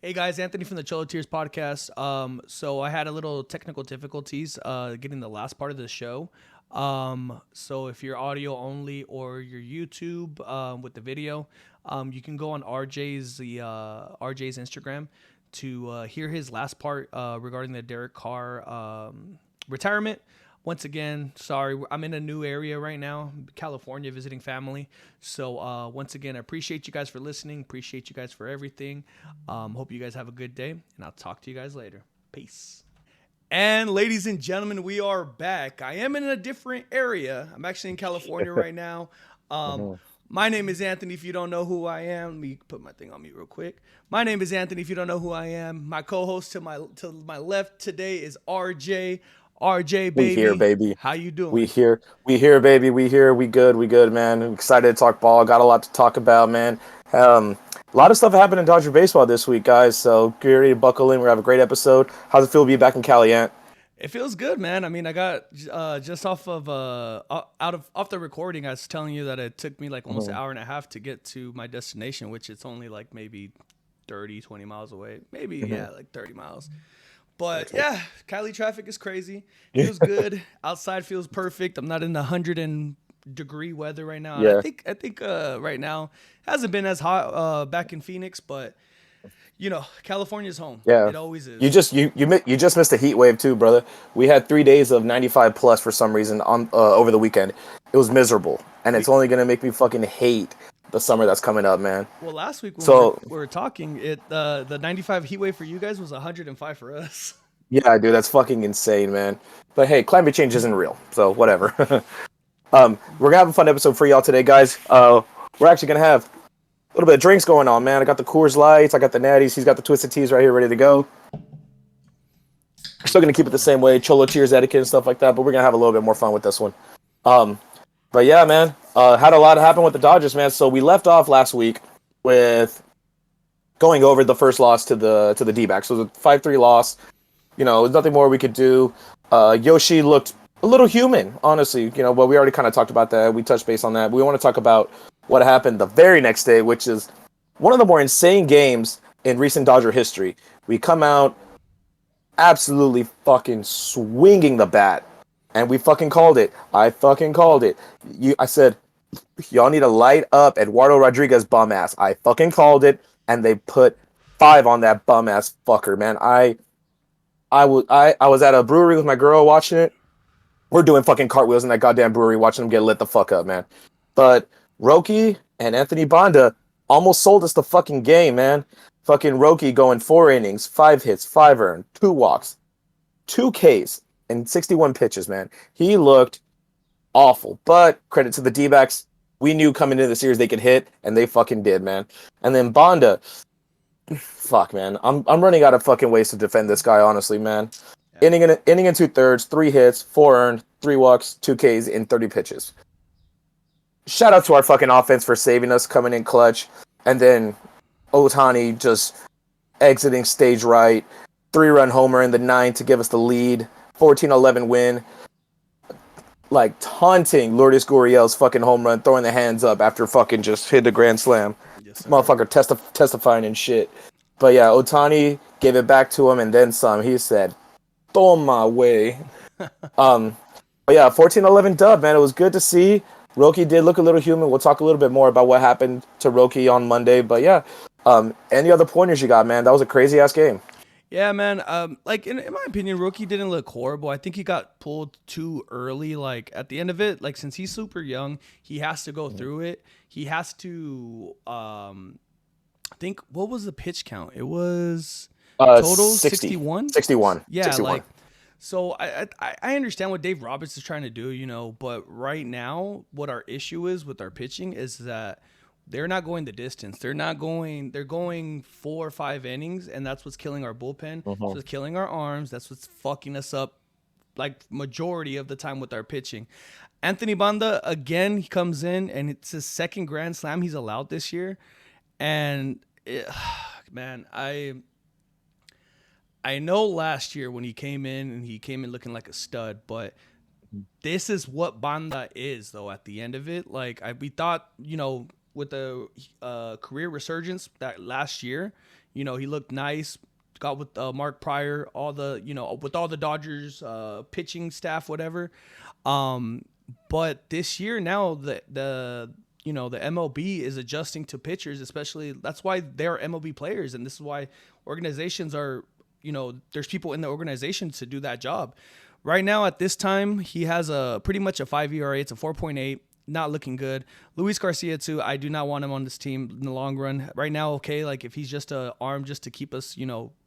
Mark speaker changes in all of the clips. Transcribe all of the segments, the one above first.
Speaker 1: Hey guys, Anthony from the Cholo podcast. So I had a little technical difficulties getting the last part of the show. So if you're audio only or your YouTube with the video, you can go on RJ's Instagram to hear his last part regarding the Derek Carr retirement. Once again, sorry, I'm in a new area right now, California, visiting family. So once again, I appreciate you guys for listening. Appreciate you guys for everything. Hope you guys have a good day, and I'll talk to you guys later. Peace. And ladies and gentlemen, we are back. I am in a different area. I'm actually in California right now. Um,
Speaker 2: Mhm.
Speaker 1: my name is Anthony. If you don't know who I am, let me put my thing on mute real quick. My name is Anthony. If you don't know who I am, my co-host to my left today is RJ. RJ,
Speaker 2: We here,
Speaker 1: baby,
Speaker 2: baby.
Speaker 1: how you
Speaker 2: We
Speaker 1: doing?
Speaker 2: here. We here, baby. We here. We good, man. I'm excited to talk ball. Got a lot to talk about, man. A lot of stuff happened in Dodger baseball this week, guys. So get ready to buckle in. We're gonna have a great episode. How's it feel to be back in Cali, Ant?
Speaker 1: It feels good, man. I mean, I got just off of out of off the recording. I was telling you that it took me like almost an
Speaker 2: Mhm.
Speaker 1: hour and a half to get to my destination, which it's only like maybe 30, 20 miles away. Maybe
Speaker 2: Mhm.
Speaker 1: yeah, like 30 miles. But
Speaker 2: Perfect.
Speaker 1: yeah, Cali traffic is crazy. Feels good. Outside feels perfect. I'm not in the 100 degree weather right now. And I
Speaker 2: Yeah.
Speaker 1: think I think right now hasn't been as hot back in Phoenix, but California's home.
Speaker 2: Yeah.
Speaker 1: It always
Speaker 2: You
Speaker 1: is.
Speaker 2: just you just missed a heat wave too, brother. We had 3 days of 95 plus for some reason on over the weekend. It was miserable, and it's
Speaker 1: We
Speaker 2: only gonna make me fucking hate the summer that's coming up, man.
Speaker 1: Well, last week when
Speaker 2: So
Speaker 1: we were talking, the 95 heat wave for you guys was 105 for us.
Speaker 2: yeah, dude, that's fucking insane, man. But hey, climate change isn't real, so whatever. We're gonna have a fun episode for y'all today, guys. We're actually gonna have a little bit of drinks going on, man. I got the Coors Lights, I got the Natties, he's got the Twisted Teas right here, ready to go. We're still gonna keep it the
Speaker 1: Cholo.
Speaker 2: same way, Cholo Cheers etiquette and stuff like that, but we're gonna have a little bit more fun with this one. Um, but yeah, man, had a lot happen with the Dodgers, man. So we left off last week with going over the first loss to the D-backs. So it was a 5-3 loss. There's nothing more we could do. Yoshi looked a little human, honestly. But we already kind of talked about that. We touched base on that. We want to talk about what happened the very next day, which is one of the more insane games in recent Dodger history. We come out absolutely fucking swinging the bat, and we fucking called it. I fucking called it. I said, y'all need to light up Eduardo Rodriguez bum ass. I fucking called it, and they put five on that bum ass fucker, man. I was at a brewery with my girl watching it. We're doing fucking cartwheels in that goddamn brewery, watching them get lit the fuck up, man. But Roki and Anthony Banda almost sold us the fucking game, man. Fucking Roki going 4 innings, 5 hits, 5 earned, 2 walks, 2 Ks, and 61 pitches, man. He looked awful. But credit to the D-backs. We knew coming into the series they could hit, and they fucking did, man. And then Banda, fuck, man. I'm running out of fucking ways to defend this guy, honestly, man.
Speaker 1: Yeah.
Speaker 2: Inning and 2/3, 3 hits, 4 earned, 3 walks, 2 Ks in 30 pitches. Shout out to our fucking offense for saving us, coming in clutch, and then Otani just exiting stage right, 3-run homer in the ninth to give us the lead, 14-11 win. Like taunting Lourdes Gurriel's fucking home run, throwing the hands up after fucking just hit the grand slam.
Speaker 1: Yes, sir.
Speaker 2: Motherfucker testifying and shit. But yeah, Otani gave it back to him and then some. He said, "Toma way." Um, but yeah, 14-11 dub, man. It was good to see. Roki did look a little human. We'll talk a little bit more about what happened to Roki on Monday. But yeah, any other pointers you got, man? That was a crazy ass game.
Speaker 1: Yeah, man. Like in my opinion, Rookie didn't look horrible. I think he got pulled too early. Like at the end of it, like since he's super young, he has to go through it. He has to. I think what was the pitch count? It was total
Speaker 2: 60,
Speaker 1: 61.
Speaker 2: 61,
Speaker 1: Yeah,
Speaker 2: 61.
Speaker 1: like so I understand what Dave Roberts is trying to do, but right now what our issue is with our pitching is that they're not going the distance. They're going 4 or 5 innings, and that's what's killing our bullpen. That's
Speaker 2: Mhm.
Speaker 1: what's killing our arms. That's what's fucking us up like majority of the time with our pitching. Anthony Banda again, he comes in and it's his second grand slam he's allowed this year. And man, I know last year when he came in and he came in looking like a stud, but this is what Banda is though at the end of it. Like we thought, with the career resurgence that last year, He looked nice. Got with Mark Pryor, all the with all the Dodgers pitching staff, whatever. Um, but this year now the MLB is adjusting to pitchers, especially that's why they're MLB players, and this is why organizations are there's people in the organization to do that job. Right now at this time, he has a pretty much a 5 ERA. It's a 4.8. Not looking good. Luis Garcia too. I do not want him on this team in the long run. Right now, okay, like if he's just a arm just to keep us,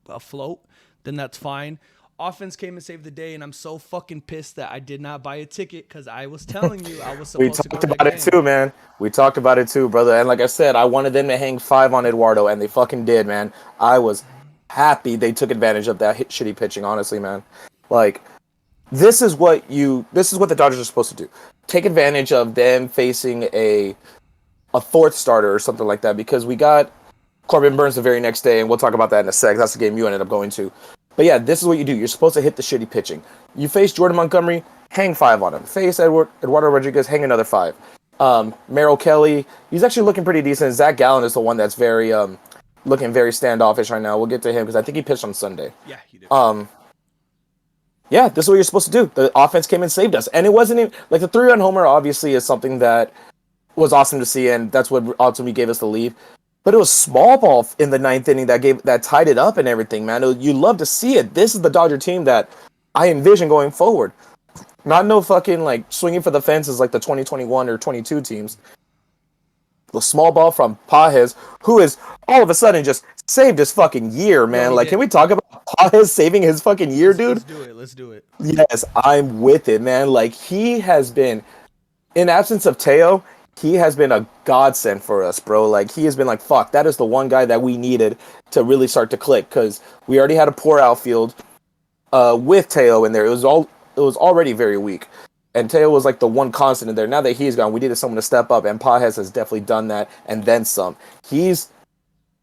Speaker 1: afloat, then that's fine. Offense came and saved the day, and I'm so fucking pissed that I did not buy a ticket because I was telling you I was
Speaker 2: We
Speaker 1: supposed to go
Speaker 2: talked
Speaker 1: to that
Speaker 2: about it
Speaker 1: game.
Speaker 2: too, man. We talked about it too, brother. And like I said, I wanted them to hang 5 on Eduardo, and they fucking did, man. I was happy they took advantage of that shitty pitching, honestly, man. Like, this is what the Dodgers are supposed to do. Take advantage of them facing a fourth starter or something like that, because we got Corbin Burns the very next day, and we'll talk about that in a sec. That's the game you ended up going to. But yeah, this is what you do. You're supposed to hit the shitty pitching. You face Jordan Montgomery, hang 5 on him. Face Eduardo Rodriguez, hang another 5. Merrill Kelly, he's actually looking pretty decent. Zach Gallen is the one that's very looking very standoffish right now. We'll get to him because I think he pitched on Sunday.
Speaker 1: Yeah, he did.
Speaker 2: Yeah, this is what you're supposed to do. The offense came and saved us, and it wasn't even like the 3-run homer. Obviously, is something that was awesome to see, and that's what ultimately gave us the lead. But it was small ball in the 9th inning that tied it up and everything, man. You love to see it. This is the Dodger team that I envision going forward. Not no fucking like swinging for the fences like the 2021 or 22 teams. The small ball from Pages, who is all of a sudden just saved his fucking year,
Speaker 1: Yo,
Speaker 2: man.
Speaker 1: he
Speaker 2: Like,
Speaker 1: did.
Speaker 2: can we talk about Pages saving his fucking year, dude?
Speaker 1: Let's do it. Let's do it.
Speaker 2: Yes, I'm with it, man. Like, he has been, in absence of Teo, he has been a godsend for us, bro. Like, he has been like, fuck, that is the one guy that we needed to really start to click, because we already had a poor outfield with Teo in there. It was already very weak. And Teo was like the one constant in there. Now that he's gone, we needed someone to step up, and Pages has definitely done that, and then some. He's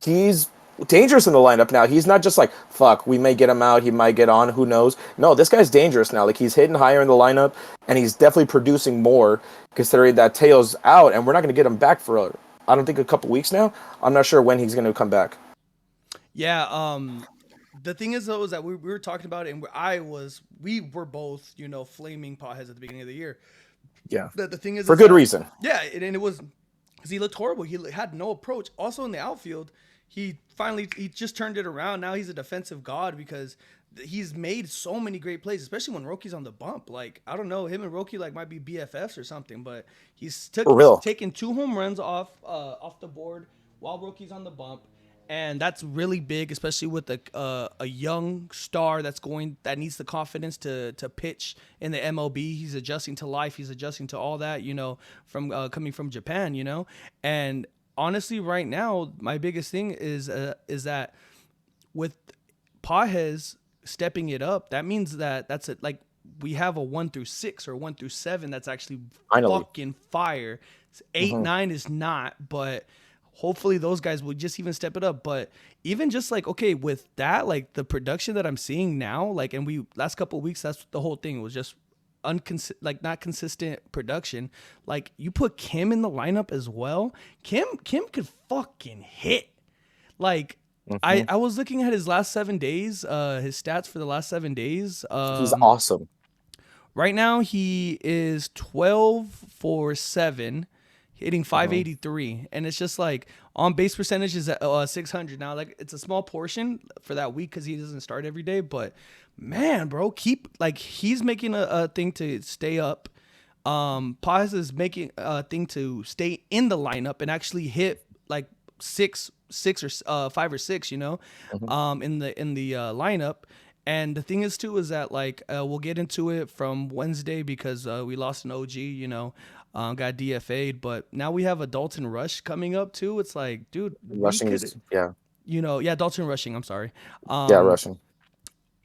Speaker 2: dangerous in the lineup now. He's not just like, fuck, we may get him out, he might get on, who knows. No, this guy's dangerous now. Like, he's hitting higher in the lineup, and he's definitely producing more, considering that Teo's out, and we're not going to get him back for, I don't think, a couple weeks now. I'm not sure when he's going to come back.
Speaker 1: Yeah. The thing is though is that we were talking about it, and we were both flaming potheads at the beginning of the year.
Speaker 2: Yeah.
Speaker 1: The thing
Speaker 2: For
Speaker 1: is
Speaker 2: good
Speaker 1: that
Speaker 2: reason.
Speaker 1: yeah, and it was because he looked horrible. He had no approach. Also in the outfield, he just turned it around. Now he's a defensive god because he's made so many great plays, especially when Roki's on the bump. Like, I don't know, him and Roki like might be BFFs or something, but he's
Speaker 2: For real.
Speaker 1: taken 2 home runs off the board while Roki's on the bump. And that's really big, especially with a young star that needs the confidence to pitch in the MLB. He's adjusting to life. He's adjusting to all that, from coming from Japan, And honestly, right now, my biggest thing is that with Pages stepping it up, that means that's it. Like, we have a 1 through 6 or 1 through 7 that's actually
Speaker 2: Finally.
Speaker 1: fucking fire. 8, 9 is not, but hopefully those guys will just even step it up. But even just like, okay, with that, like the production that I'm seeing now, like, and we last couple of weeks, that's the whole thing was just not consistent production. Like, you put Kim in the lineup as well. Kim could fucking hit. Like, I was looking at his last 7 days, his stats for the last 7 days.
Speaker 2: He's awesome.
Speaker 1: Right now he is 12 for 7, hitting 583, and it's just like on base percentage is at 600 now. Like, it's a small portion for that week because he doesn't start every day, but man, bro, he's making a thing to stay up. Paz is making a thing to stay in the lineup and actually hit like six or 5 or 6, in the lineup. And the thing is too is that like we'll get into it from Wednesday because we lost an OG, got DFA'd, but now we have a Dalton Rush coming up too. It's like, dude,
Speaker 2: Rushing is, yeah.
Speaker 1: Dalton Rushing. I'm sorry.
Speaker 2: Yeah, rushing.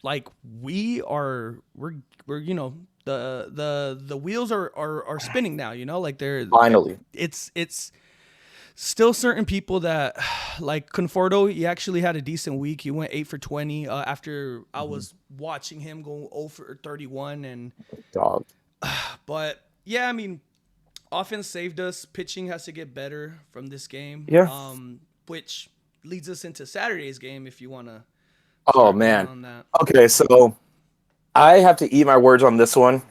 Speaker 1: Like we're the wheels are spinning now. Like
Speaker 2: Finally.
Speaker 1: It's still certain people that like Conforto. He actually had a decent week. He went 8 for 20 after I was watching him go 0 for 31 and
Speaker 2: dog.
Speaker 1: But yeah, I mean, offense saved us. Pitching has to get better from this game.
Speaker 2: Yeah.
Speaker 1: Which leads us into Saturday's game if you want to
Speaker 2: Oh
Speaker 1: start going
Speaker 2: man.
Speaker 1: on that.
Speaker 2: Okay, so I have to eat my words on this one.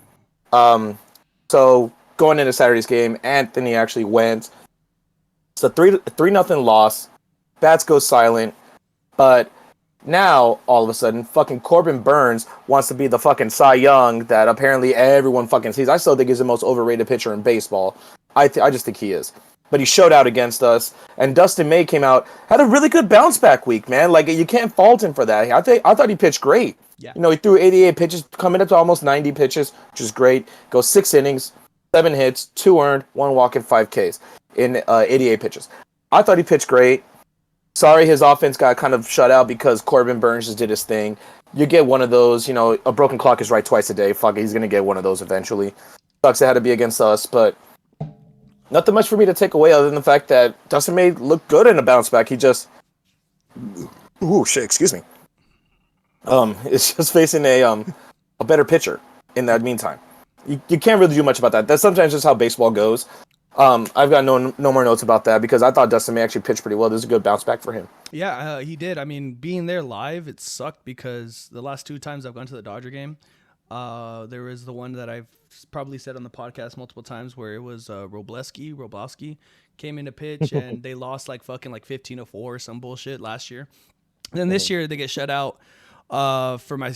Speaker 2: Um, so going into Saturday's game, Anthony actually went. It's a three nothing loss. Bats go silent, but now all of a sudden, fucking Corbin Burns wants to be the fucking Cy Young that apparently everyone fucking sees. I still think he's the most overrated pitcher in baseball. I just think he is. But he showed out against us, and Dustin May came out, had a really good bounce back week, man. Like you can't fault him for that. I thought he pitched great.
Speaker 1: Yeah.
Speaker 2: You know, he threw 88 pitches, coming up to almost 90 pitches, which is great. Goes 6 innings, 7 hits, 2 earned, 1 walk, and 5 Ks in 88 pitches. I thought he pitched great. Sorry, his offense got kind of shut out because Corbin Burns just did his thing. You get one of those, you know, a broken clock is right twice a day. Fuck it, he's gonna get one of those eventually. Sucks it had to be against us, but nothing much for me to take away other than the fact that Dustin May looked good in a bounce back. He just, ooh shit, excuse me. It's just facing a better pitcher in that meantime. You can't really do much about that. That's sometimes just how baseball goes. I've got no more notes about that because I thought Dustin May actually pitched pretty well. This is a good bounce back for him.
Speaker 1: Yeah, he did. I mean, being there live, it sucked because the last 2 times I've gone to the Dodger game, there was the one that I've probably said on the podcast multiple times where it was Roblowski came in to pitch and they lost like fucking like 15-4 or some bullshit last year. And then this year they get shut out for my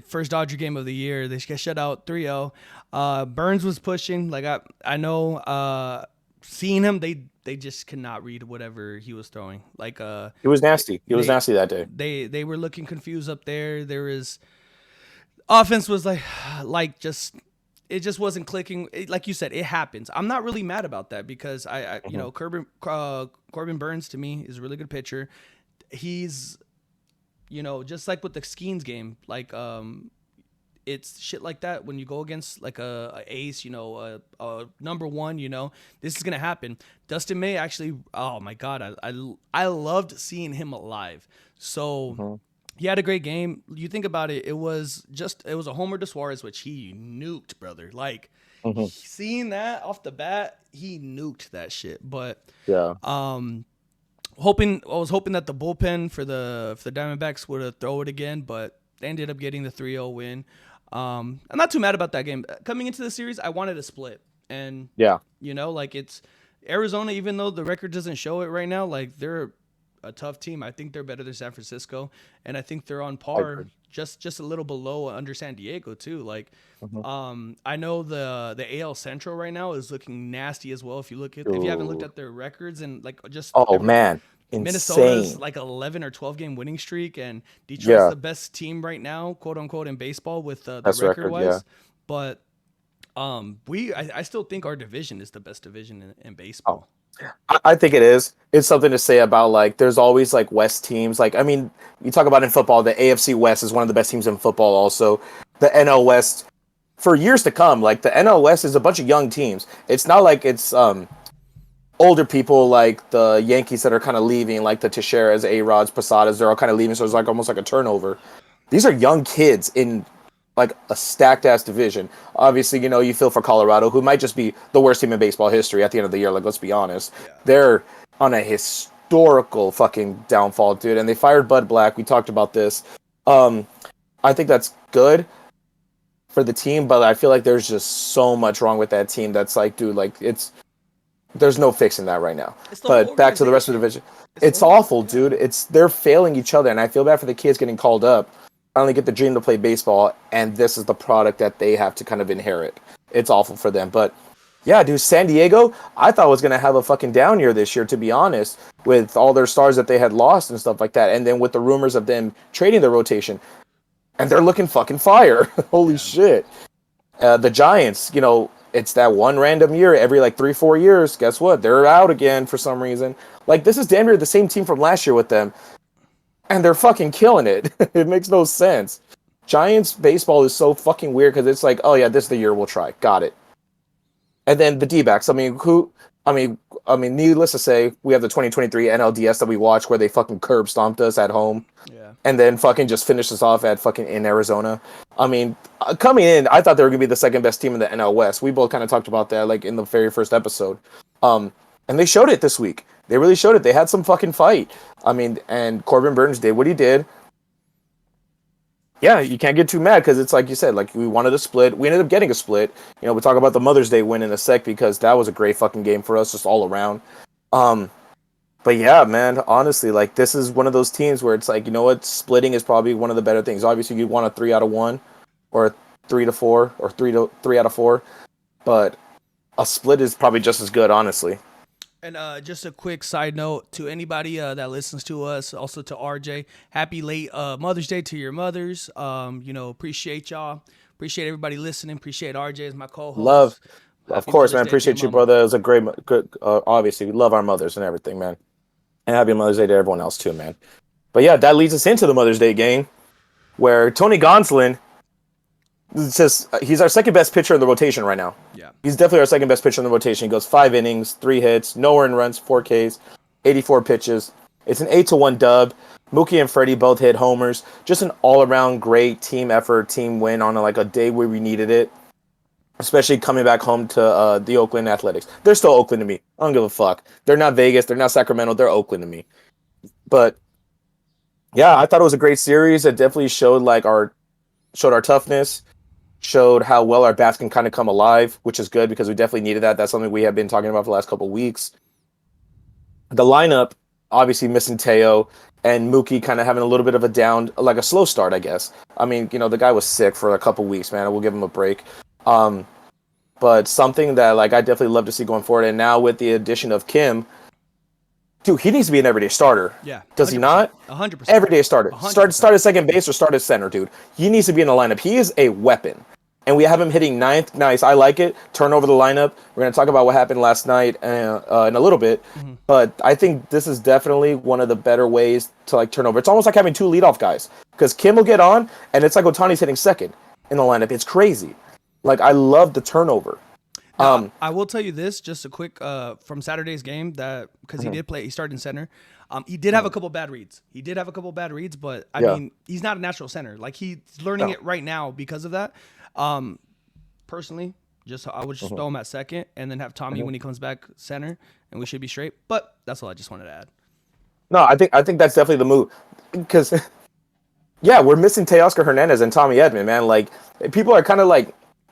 Speaker 1: first Dodger game of the year. They get shut out 3-0. Burns was pushing. Like I know seeing him, they just could not read whatever he was throwing. Like
Speaker 2: He was nasty. He was nasty that day.
Speaker 1: They were looking confused up there. There was offense was like just it just wasn't clicking. Like you said, it happens. I'm not really mad about that because I you know, Corbin Burns to me is a really good pitcher. He's, you know, just like with the Skeens game, like it's shit like that when you go against like a ace, you know, a number one, you know, this is gonna happen. Dustin May actually, oh my god, I loved seeing him alive. So he had a great game. You think about it, it was a homer to Suarez, which he nuked, brother. Like seeing that off the bat, he nuked that shit. But
Speaker 2: yeah.
Speaker 1: I was hoping that the bullpen for the Diamondbacks would throw it again, but they ended up getting the 3-0 win. I'm not too mad about that game. Coming into the series, I wanted a split. And
Speaker 2: yeah,
Speaker 1: you know, like it's Arizona, even though the record doesn't show it right now, like they're a tough team. I think they're better than San Francisco, and I think they're on par, just a little below under San Diego too. Like, I know the AL Central right now is looking nasty as well. If you haven't looked at their records and like just
Speaker 2: man,
Speaker 1: Minnesota's
Speaker 2: insane.
Speaker 1: like 11 or 12 game winning streak, and Detroit's the best team right now, quote unquote, in baseball with the record wise.
Speaker 2: Yeah.
Speaker 1: But I still think our division is the best division in baseball.
Speaker 2: I think it is. It's something to say about like there's always like West teams. Like I mean, you talk about in football, the AFC West is one of the best teams in football. Also, the NL West for years to come. Like the NL West is a bunch of young teams. It's not like it's older people like the Yankees that are kind of leaving, like the Teixeiras, A-Rods, Posadas. They're all kind of leaving, so it's like almost like a turnover. These are young kids in like a stacked ass division. Obviously, you know, you feel for Colorado, who might just be the worst team in baseball history at the end of the year. Like, let's be honest. Yeah. They're on a historical fucking downfall, dude. And they fired Bud Black. We talked about this. I think that's good for the team, but I feel like there's just so much wrong with that team. That's like, dude, like there's no fixing that right now. But back to the rest of the division. It's awful, dude. They're failing each other, and I feel bad for the kids getting called up. Finally get the dream to play baseball, and this is the product that they have to kind of inherit. It's awful for them. But yeah, dude, San Diego, I thought was going to have a fucking down year this year, to be honest, with all their stars that they had lost and stuff like that. And then with the rumors of them trading their rotation, and they're looking fucking fire. Holy shit. The Giants, you know, it's that one random year every like 3-4 years. Guess what? They're out again for some reason. Like, this is damn near the same team from last year with them. And they're fucking killing it. It makes no sense. Giants baseball is so fucking weird because it's like, oh yeah, this is the year we'll try. Got it. And then the D-backs. I mean, needless to say, we have the 2023 NLDS that we watched where they fucking curb stomped us at home. Yeah. And then fucking just finished us off at fucking in Arizona. I mean, coming in, I thought they were going to be the second best team in the NL West. We both kind of talked about that like in the very first episode. And they showed it this week. They really showed it. They had some fucking fight. I mean, and Corbin Burns did what he did. Yeah, you can't get too mad because it's like you said, like we wanted a split. We ended up getting a split. We'll talk about the Mother's Day win in a sec because that was a great fucking game for us, just all around. But yeah, man, honestly, like this is one of those teams where it's like, you know what, splitting is probably one of the better things. Obviously, you want a 3 out of 1 or a 3 to 4 or 3 out of 4, but a split is probably just as good, honestly.
Speaker 1: And just a quick side note to anybody that listens to us, also to RJ, happy late Mother's Day to your mothers. Appreciate y'all. Appreciate everybody listening. Appreciate RJ as my co-host.
Speaker 2: Love, of
Speaker 1: Happy
Speaker 2: course,
Speaker 1: Mother's
Speaker 2: man.
Speaker 1: Day to your
Speaker 2: Appreciate you,
Speaker 1: mama.
Speaker 2: brother. It was a good. Obviously, we love our mothers and everything, man. And happy Mother's Day to everyone else too, man. But yeah, that leads us into the Mother's Day game, where Tony Gonsolin, he's our second best pitcher in the rotation right now.
Speaker 1: Yeah.
Speaker 2: He's definitely our second best pitcher in the rotation. He goes 5 innings, 3 hits, no earned runs, 4 Ks, 84 pitches. It's an 8-1 dub. Mookie and Freddie both hit homers. Just an all-around great team effort, team win on a day where we needed it. Especially coming back home to the Oakland Athletics. They're still Oakland to me. I don't give a fuck. They're not Vegas. They're not Sacramento. They're Oakland to me. But yeah, I thought it was a great series. It definitely showed our toughness, showed how well our bats can kind of come alive, which is good because we definitely needed that. That's something we have been talking about for the last couple of weeks. The lineup, obviously missing Teo and Mookie kind of having a little bit of a slow start, I guess. I mean, the guy was sick for a couple weeks, man. We'll give him a break. But something that I definitely love to see going forward. And now with the addition of Kim, dude, he needs to be an everyday starter.
Speaker 1: Yeah.
Speaker 2: Does he not?
Speaker 1: 100%.
Speaker 2: Everyday starter.
Speaker 1: 100%.
Speaker 2: Start at second base or start at center, dude. He needs to be in the lineup. He is a weapon. And we have him hitting ninth. Nice. I like it. Turn over the lineup. We're going to talk about what happened last night in a little bit. Mm-hmm. But I think this is definitely one of the better ways to turn over. It's almost like having 2 leadoff guys. Because Kim will get on, and it's like Ohtani's hitting second in the lineup. It's crazy. I love the turnover.
Speaker 1: Now, I will tell you this, just a quick from Saturday's game, that because he did play, he started in center. He did have a couple bad reads. But I mean, he's not a natural center. He's learning it right now because of that. Personally, I would just throw him at second and then have Tommy when he comes back center, and we should be straight. But that's all I just wanted to add.
Speaker 2: No, I think that's definitely the move because yeah, we're missing Teoscar Hernandez and Tommy Edman, man. People are kind of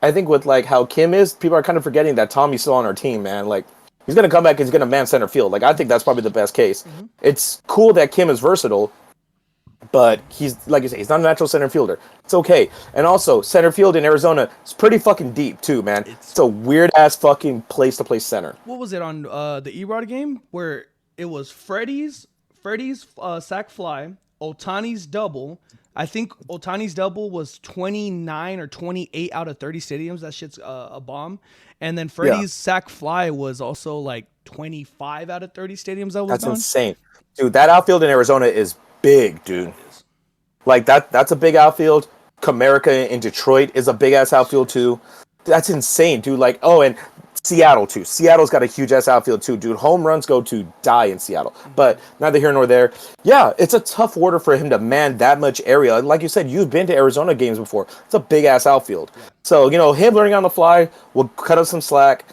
Speaker 2: I think with how Kim is, people are kind of forgetting that Tommy's still on our team, man. He's gonna come back, he's gonna man center field. I think that's probably the best case. Mm-hmm. It's cool that Kim is versatile, but he's like you say, he's not a natural center fielder. It's okay. And also, center field in Arizona is pretty fucking deep too, man. It's a weird ass fucking place to play center.
Speaker 1: What was it on the Erod game where it was Freddie's sac fly, Ohtani's double. I think Ohtani's double was 29 or 28 out of 30 stadiums. That shit's a bomb. And then Freddie's sac fly was also 25 out of 30 stadiums. That's
Speaker 2: insane. Dude, that outfield in Arizona is big, dude. That's a big outfield. Comerica in Detroit is a big-ass outfield, too. That's insane, dude. And Seattle, too. Seattle's got a huge-ass outfield, too, dude. Home runs go to die in Seattle. But neither here nor there. Yeah, it's a tough order for him to man that much area. Like you said, you've been to Arizona games before. It's a big-ass outfield. So, him learning on the fly will cut us some slack.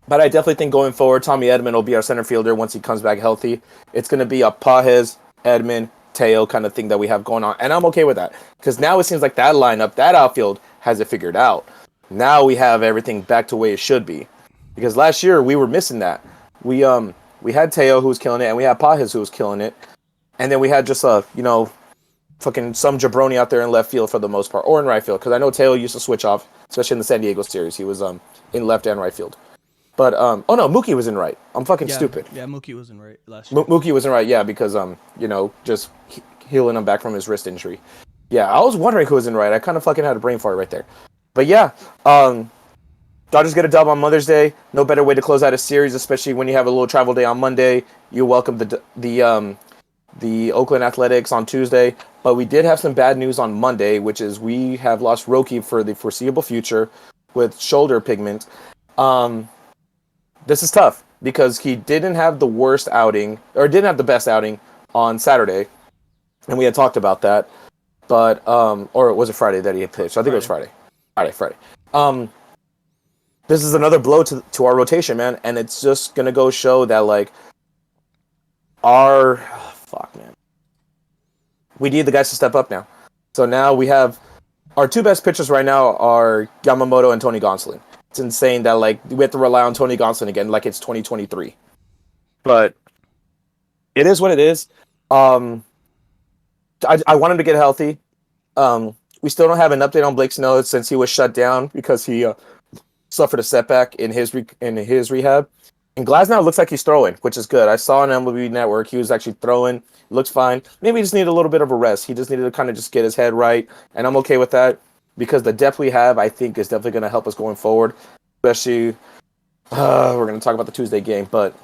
Speaker 2: But I definitely think going forward, Tommy Edman will be our center fielder once he comes back healthy. It's going to be a Pages, Edman, Teo kind of thing that we have going on. And I'm okay with that. Because now it seems like that lineup, that outfield, has it figured out. Now we have everything back to the way it should be. Because last year, we were missing that. We had Teo who was killing it, and we had Pages who was killing it. And then we had just, fucking some jabroni out there in left field for the most part. Or in right field. Because I know Teo used to switch off, especially in the San Diego series. He was in left and right field. But, oh no, Mookie was in right. I'm fucking stupid.
Speaker 1: Yeah, Mookie was in right last year.
Speaker 2: Mookie was in right, yeah, because, just healing him back from his wrist injury. Yeah, I was wondering who was in right. I kind of fucking had a brain fart right there. But yeah, Dodgers get a dub on Mother's Day. No better way to close out a series, especially when you have a little travel day on Monday. You welcome the Oakland Athletics on Tuesday. But we did have some bad news on Monday, which is we have lost Roki for the foreseeable future with shoulder pigment. This is tough because he didn't have the worst outing, or didn't have the best outing on Saturday. And we had talked about that. But, or was it Friday that he had pitched? I think it was Friday. Friday. This is another blow to our rotation, man. And it's just going to go show that, fuck, man. We need the guys to step up now. So now we have our two best pitchers right now are Yamamoto and Tony Gonsolin. It's insane that like we have to rely on Tony Gonsolin again, like it's 2023. But it is what it is. I want him to get healthy. We still don't have an update on Blake Snow since he was shut down because he suffered a setback in his rehab. And Glasnow looks like he's throwing, which is good. I saw on MLB Network he was actually throwing. Looks fine. Maybe he just needed a little bit of a rest. He just needed to kind of just get his head right, and I'm okay with that because the depth we have, I think, is definitely going to help us going forward. Especially, we're going to talk about the Tuesday game, but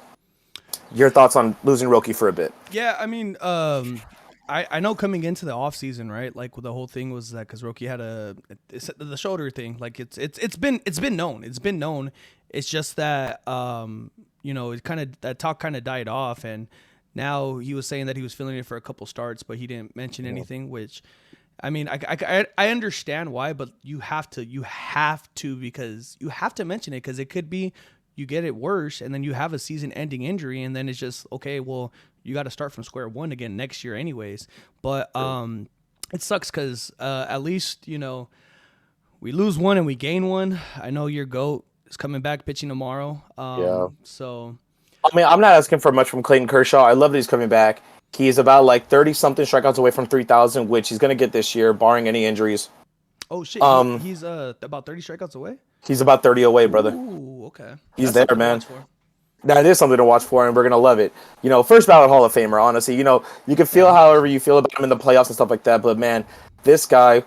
Speaker 2: your thoughts on losing Roki for a bit?
Speaker 1: Yeah, I mean, I know coming into the off season, right? Like the whole thing was that because Roki had the shoulder thing. Like it's been known. It's been known. It's just that it kind of that talk kind of died off, and now he was saying that he was feeling it for a couple starts, but he didn't mention anything. Which, I mean, I understand why, but you have to because you have to mention it because it could be you get it worse, and then you have a season-ending injury, and then it's just okay. Well, you got to start from square one again next year, anyways. But it sucks because at least we lose one and we gain one. I know your GOAT is coming back pitching tomorrow. So
Speaker 2: I mean, I'm not asking for much from Clayton Kershaw. I love that he's coming back. He's about like 30-something strikeouts away from 3,000, which he's going to get this year, barring any injuries.
Speaker 1: Oh shit! He's about 30 strikeouts away.
Speaker 2: He's about 30 away, brother.
Speaker 1: Ooh, okay.
Speaker 2: He's there, man. That is something to watch for, and we're gonna love it. First ballot Hall of Famer. Honestly, you can feel however you feel about him in the playoffs and stuff like that. But man, this guy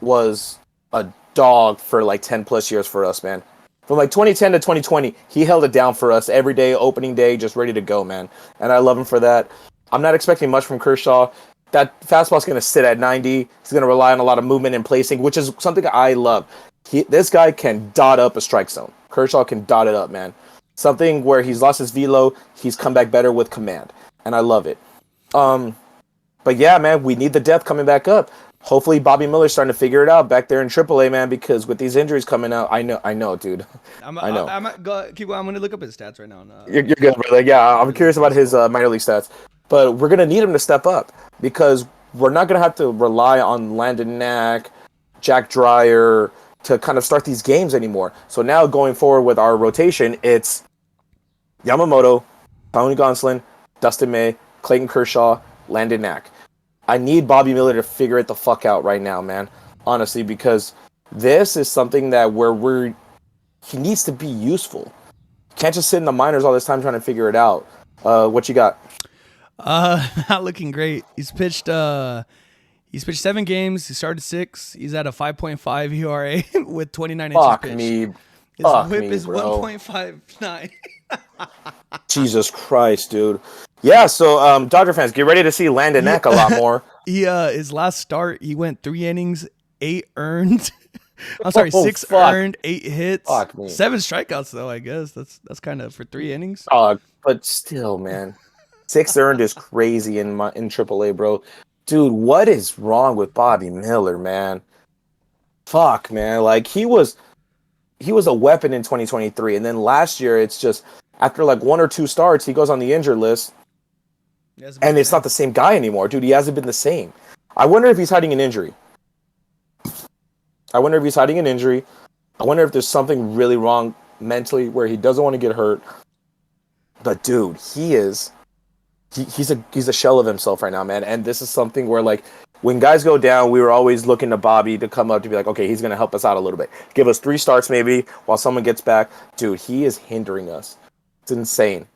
Speaker 2: was a dog for like 10 plus years for us, man. From like 2010 to 2020, he held it down for us every day, opening day, just ready to go, man. And I love him for that. I'm not expecting much from Kershaw. That fastball's going to sit at 90. He's going to rely on a lot of movement and placing, which is something I love. This guy can dot up a strike zone. Kershaw can dot it up, man. Something where he's lost his velo, he's come back better with command. And I love it. But yeah, man, we need the depth coming back up. Hopefully Bobby Miller's starting to figure it out back there in AAA, man, because with these injuries coming out, I know, dude. I know.
Speaker 1: I'm going to look up his stats right now.
Speaker 2: You're good, brother. Yeah, I'm curious about his minor league stats. But we're going to need him to step up because we're not going to have to rely on Landon Knack, Jack Dreyer to kind of start these games anymore. So now going forward with our rotation, it's Yamamoto, Tony Gonsolin, Dustin May, Clayton Kershaw, Landon Knack. I need Bobby Miller to figure it the fuck out right now, man. Honestly, because this is something that he needs to be useful. Can't just sit in the minors all this time trying to figure it out. What you got?
Speaker 1: Not looking great. He's pitched 7 games. He started 6. He's at a 5.5 ERA with 29 inches pitched. His whip is 1.59.
Speaker 2: Jesus Christ, dude. Yeah, so Dodger fans, get ready to see Landon Knack a lot more.
Speaker 1: His last start, he went 3 innings, 8 earned. I'm sorry, 6 earned, 8 hits, 7 strikeouts though. I guess that's kind of for 3 innings.
Speaker 2: But still, man, 6 earned is crazy in AAA, bro. Dude, what is wrong with Bobby Miller, man? Fuck, man. Like he was a weapon in 2023, and then last year it's just after like 1 or 2 starts, he goes on the injured list. And it's not the same guy anymore, dude. He hasn't been the same. I wonder if he's hiding an injury. I wonder if there's something really wrong mentally where he doesn't want to get hurt. But dude, he's a shell of himself right now, man. And this is something where like when guys go down, we were always looking to Bobby to come up to be like, okay, he's going to help us out a little bit. Give us 3 starts maybe while someone gets back. Dude, he is hindering us. It's insane.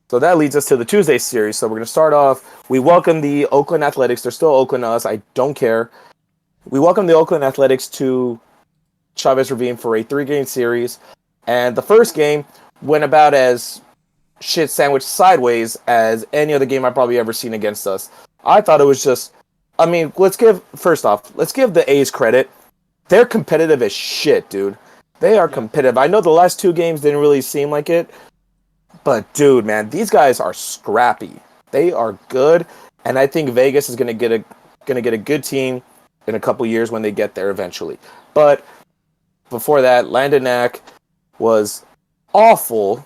Speaker 2: So that leads us to the Tuesday series. So we're going to start off. We welcome the Oakland Athletics. They're still Oakland to us. I don't care. We welcome the Oakland Athletics to Chavez Ravine for a 3-game series. And the first game went about as shit sandwiched sideways as any other game I've probably ever seen against us. I thought it was just... I mean, let's give the A's credit. They're competitive as shit, dude. They are competitive. I know the last 2 games didn't really seem like it. But, dude, man, these guys are scrappy. They are good, and I think Vegas is going to get a good team in a couple years when they get there eventually. But before that, Landon Knack was awful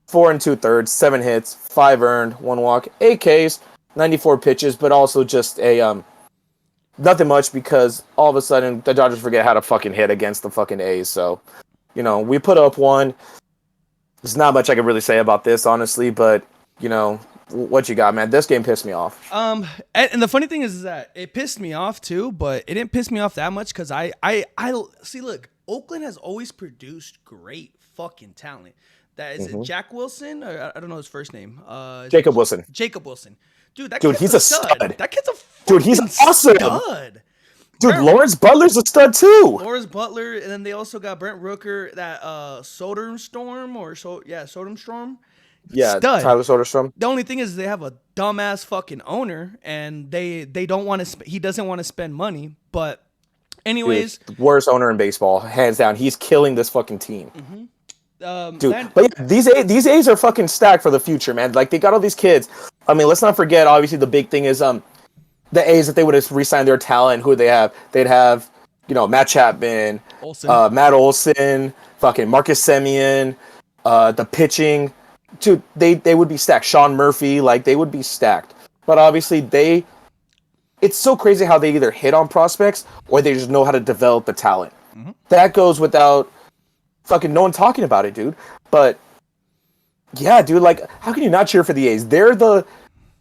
Speaker 2: 4 2/3, 7 hits, 5 earned, 1 walk, 8 Ks, 94 pitches, but also just a nothing much because all of a sudden the Dodgers forget how to fucking hit against the fucking A's. So, we put up one. There's not much I can really say about this, honestly, but what you got, man? This game pissed me off.
Speaker 1: And the funny thing is that it pissed me off too, but it didn't piss me off that much because I see. Look, Oakland has always produced great fucking talent. That is it Jack Wilson, or I don't know his first name.
Speaker 2: Jacob Wilson.
Speaker 1: Jacob Wilson. Dude,
Speaker 2: he's a stud.
Speaker 1: That kid's a fucking
Speaker 2: he's awesome.
Speaker 1: Stud.
Speaker 2: Dude, Lawrence Butler's a stud too.
Speaker 1: Lawrence Butler, and then they also got Brent Rooker, that Soderstrom.
Speaker 2: Yeah,
Speaker 1: stud.
Speaker 2: Tyler Soderstrom.
Speaker 1: The only thing is they have a dumbass fucking owner, and they don't want to. He doesn't want to spend money. But anyways,
Speaker 2: dude, worst owner in baseball, hands down. He's killing this fucking team. Dude, but yeah, these A's are fucking stacked for the future, man. Like, they got all these kids. I mean, let's not forget. Obviously, the big thing is the A's, if they would have re-signed their talent, who they have? They'd have Matt Chapman, Matt Olson, fucking Marcus Semien, the pitching. Dude, they would be stacked. Sean Murphy, like, they would be stacked. But obviously, it's so crazy how they either hit on prospects or they just know how to develop the talent. Mm-hmm. That goes without fucking no one talking about it, dude. But yeah, dude, like, how can you not cheer for the A's? They're the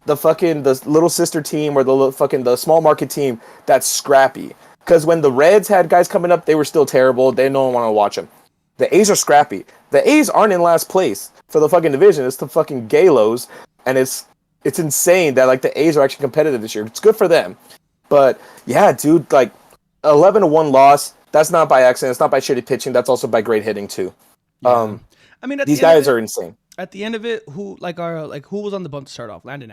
Speaker 2: little sister team, or the small market team that's scrappy. Because when the Reds had guys coming up, they were still terrible. No one wanted to watch them. The A's are scrappy. The A's aren't in last place for the fucking division. It's the fucking Galos, and it's insane that, like, the A's are actually competitive this year. It's good for them. But yeah, dude, like, 11-1 loss. That's not by accident. It's not by shitty pitching. That's also by great hitting too.
Speaker 1: Yeah. I mean,
Speaker 2: these guys are insane.
Speaker 1: At the end of it, who was on the bump to start off? Landon.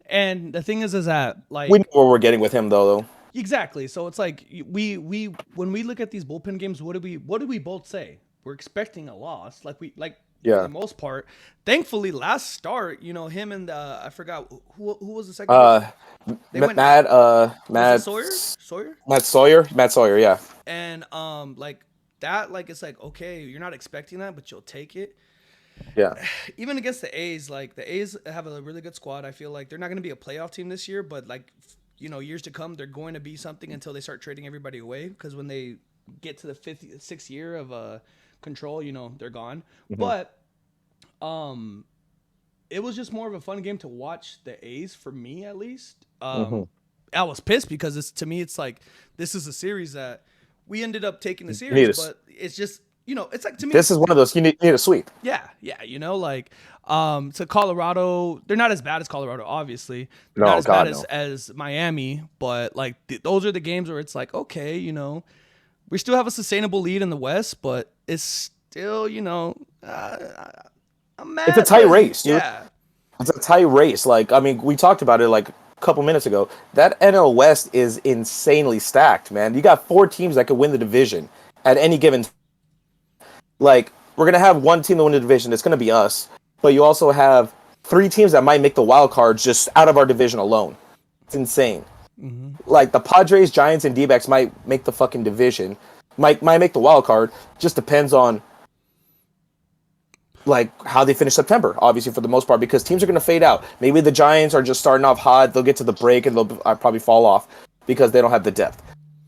Speaker 1: And the thing is that, like,
Speaker 2: we know where we're getting with him though.
Speaker 1: Exactly. So it's like we when we look at these bullpen games, what do we both say? We're expecting a loss, for the most part. Thankfully, last start, him and I forgot who was the second. Matt Sawyer, yeah.
Speaker 2: And
Speaker 1: it's like, okay, you're not expecting that, but you'll take it.
Speaker 2: Yeah.
Speaker 1: Even against the A's, the A's have a really good squad. I feel like they're not going to be a playoff team this year, but years to come, they're going to be something until they start trading everybody away. Because when they get to the sixth year of control, they're gone. Mm-hmm. But it was just more of a fun game to watch the A's, for me at least. I was pissed because to me it's like, this is a series that we ended up taking the series, but it's just, it's like, to me,
Speaker 2: this is one of those you need a sweep.
Speaker 1: Yeah, to Colorado, they're not as bad as Colorado, obviously. They're not as bad as Miami, but like those are the games where it's like, okay, we still have a sustainable lead in the West, but it's still, I'm mad.
Speaker 2: It's a tight race, dude.
Speaker 1: Yeah.
Speaker 2: It's a tight race. Like, I mean, we talked about it like a couple minutes ago. That NL West is insanely stacked, man. You got 4 teams that could win the division at any given time. Like, we're going to have one team that win the division. It's going to be us. But you also have 3 teams that might make the wild card just out of our division alone. It's insane. Mm-hmm. Like, the Padres, Giants, and D-backs might make the fucking division. Might make the wild card. Just depends on, like, how they finish September, obviously, for the most part, because teams are going to fade out. Maybe the Giants are just starting off hot. They'll get to the break, and they'll probably fall off because they don't have the depth.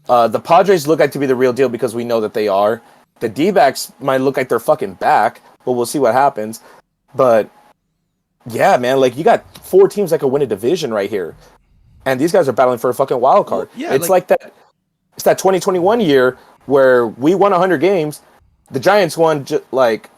Speaker 2: The Padres look like to be the real deal because we know that they are. The D-backs might look like they're fucking back, but we'll see what happens. But, yeah, man, like, you got 4 teams that could win a division right here. And these guys are battling for a fucking wild card. Well, yeah, it's like that. It's that 2021 year where we won 100 games. The Giants won, like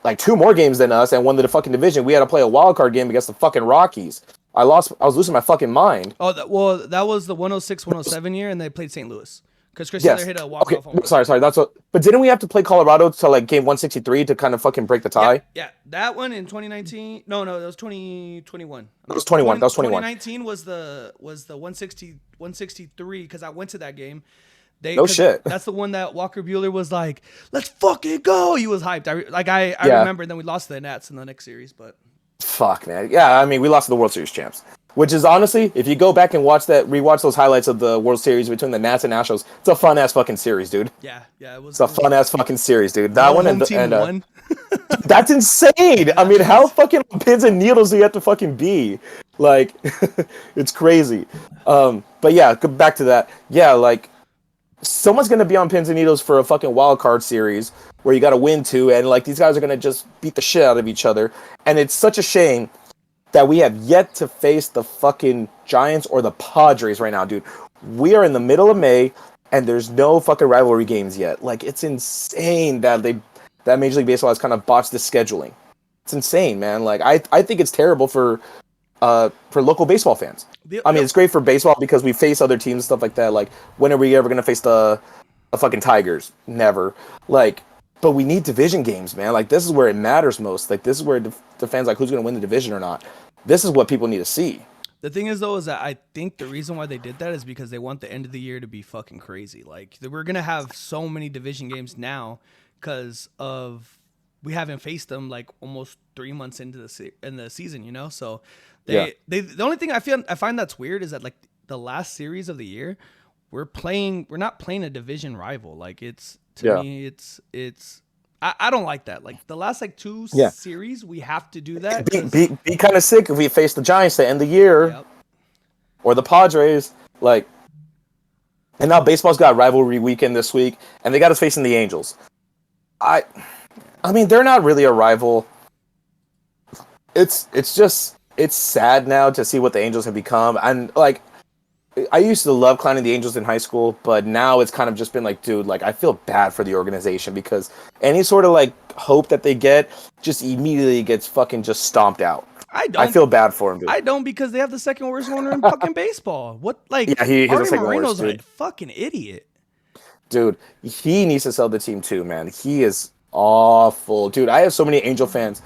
Speaker 2: 2 more games than us and won the fucking division. We had to play a wild card game against the fucking Rockies. I was losing my fucking mind.
Speaker 1: Oh, that was the 106-107 year, and they played St. Louis. Because Chris Taylor hit a walk-off home run.
Speaker 2: Sorry. That's what. But didn't we have to play Colorado to like game 163 to kind of fucking break the tie?
Speaker 1: Yeah. That one in 2019. No, that was 2021.
Speaker 2: That was 21.
Speaker 1: 2019 was the 163 because I went to that game.
Speaker 2: No shit.
Speaker 1: That's the one that Walker Buehler was like, "Let's fucking go." He was hyped. I remember. And then we lost to the Nats in the next series, but.
Speaker 2: Fuck, man. Yeah, I mean, we lost to the World Series champs. Which is honestly, if you go back and rewatch those highlights of the World Series between the Nats and Astros, it's a fun ass fucking series, dude.
Speaker 1: Yeah, it was.
Speaker 2: It's a fun ass fucking series, dude. That one
Speaker 1: and won.
Speaker 2: That's insane. I mean, how fucking on pins and needles do you have to fucking be? Like, it's crazy. But yeah, back to that. Yeah, like someone's gonna be on pins and needles for a fucking wild card series where you got to win two, and like these guys are gonna just beat the shit out of each other. And it's such a shame that we have yet to face the fucking Giants or the Padres right now, dude. We are in the middle of May, and there's no fucking rivalry games yet. Like, it's insane that Major League Baseball has kind of botched the scheduling. It's insane, man. Like, I think it's terrible for local baseball fans. I mean, it's great for baseball because we face other teams and stuff like that. Like, when are we ever gonna face the fucking Tigers? Never. Like, but we need division games, man. Like, this is where it matters most. Like, this is where the fans like who's gonna win the division or not. This is what people need to see.
Speaker 1: The thing is, though, is that I think the reason why they did that is because they want the end of the year to be fucking crazy. Like, we're going to have so many division games now because of we haven't faced them like almost 3 months into the season, you know? So the only thing I find that's weird is that like the last series of the year, we're not playing a division rival. Like, to me, it's I don't like that. Like the last like two series, we have to do that.
Speaker 2: Be kind of sick if we face the Giants to end the year, or the Padres. Like, and now baseball's got rivalry weekend this week, and they got us facing the Angels. I mean, they're not really a rival. It's sad now to see what the Angels have become, and like. I used to love clowning the Angels in high school, but now it's kind of just been like, dude, like I feel bad for the organization because any sort of like hope that they get just immediately gets fucking just stomped out. I feel bad for him, dude.
Speaker 1: I don't because they have the second worst owner in fucking baseball. What like?
Speaker 2: Yeah, he's the second
Speaker 1: Moreno's
Speaker 2: worst, dude.
Speaker 1: A fucking idiot.
Speaker 2: Dude, he needs to sell the team too, man. He is awful, dude. I have so many Angel fans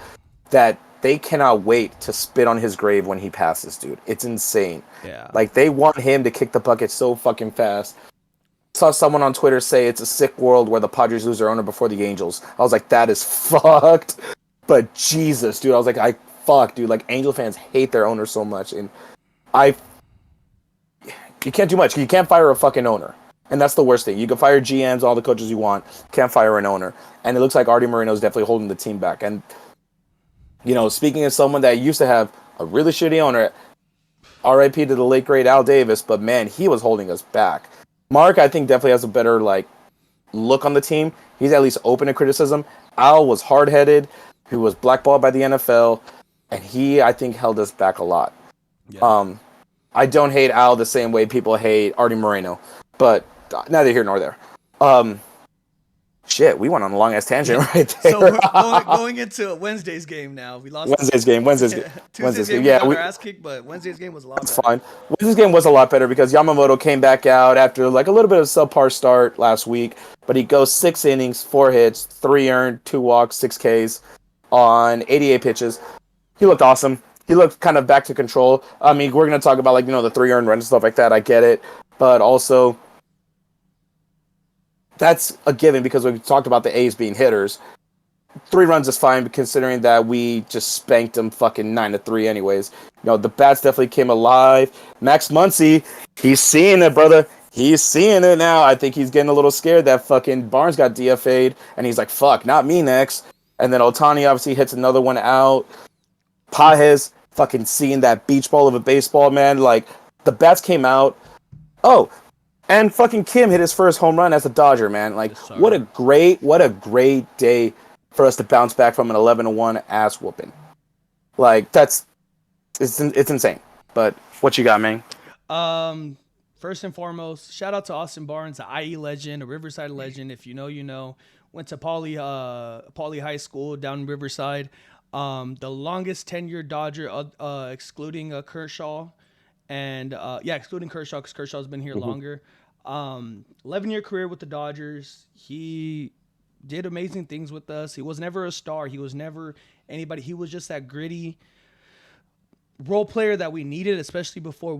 Speaker 2: that they cannot wait to spit on his grave when he passes, dude. It's insane.
Speaker 1: Yeah.
Speaker 2: Like, they want him to kick the bucket so fucking fast. Saw someone on Twitter say it's a sick world where the Padres lose their owner before the Angels. I was like, that is fucked. But Jesus, dude. I was like, fuck, dude. Like, Angel fans hate their owner so much. And you can't do much. You can't fire a fucking owner. And that's the worst thing. You can fire GMs, all the coaches you want. Can't fire an owner. And it looks like Artie Moreno is definitely holding the team back. And you know, speaking as someone that used to have a really shitty owner, RIP to the late great Al Davis, but man, he was holding us back. Mark, I think, definitely has a better like look on the team. He's at least open to criticism. Al was hard-headed. He was blackballed by the NFL, and he, I think, held us back a lot. Yeah. I don't hate Al the same way people hate Artie Moreno, but neither here nor there. Shit, we went on a long ass tangent right there.
Speaker 1: So we're going into Wednesday's game now. We lost
Speaker 2: Wednesday's game.
Speaker 1: Tuesday's game. Yeah, we got our ass kicked, but Wednesday's game was a lot better.
Speaker 2: That's fine. Wednesday's game was a lot better because Yamamoto came back out after like a little bit of a subpar start last week, but he goes 6 innings, 4 hits, 3 earned, 2 walks, 6 Ks on 88 pitches. He looked awesome. He looked kind of back to control. I mean, we're gonna talk about like the 3 earned runs and stuff like that. I get it, but also. That's a given because we talked about the A's being hitters. 3 runs is fine, considering that we just spanked them fucking 9-3 anyways. The bats definitely came alive. Max Muncy, he's seeing it, brother. He's seeing it now. I think he's getting a little scared that fucking Barnes got DFA'd, and he's like, fuck, not me next. And then Ohtani obviously hits another one out. Pages fucking seeing that beach ball of a baseball, man. Like, the bats came out. Oh, and fucking Kim hit his first home run as a Dodger, man. Like, what a great day for us to bounce back from an 11-1 ass whooping. Like, it's insane. But what you got, man?
Speaker 1: First and foremost, shout out to Austin Barnes, a IE legend, a Riverside legend. If you know, you know. Went to Pauley High School down in Riverside. The longest tenured Dodger, excluding Kershaw. And, excluding Kershaw, because Kershaw's been here longer. 11-year career with the Dodgers. He did amazing things with us. He was never a star. He was never anybody. He was just that gritty role player that we needed, especially before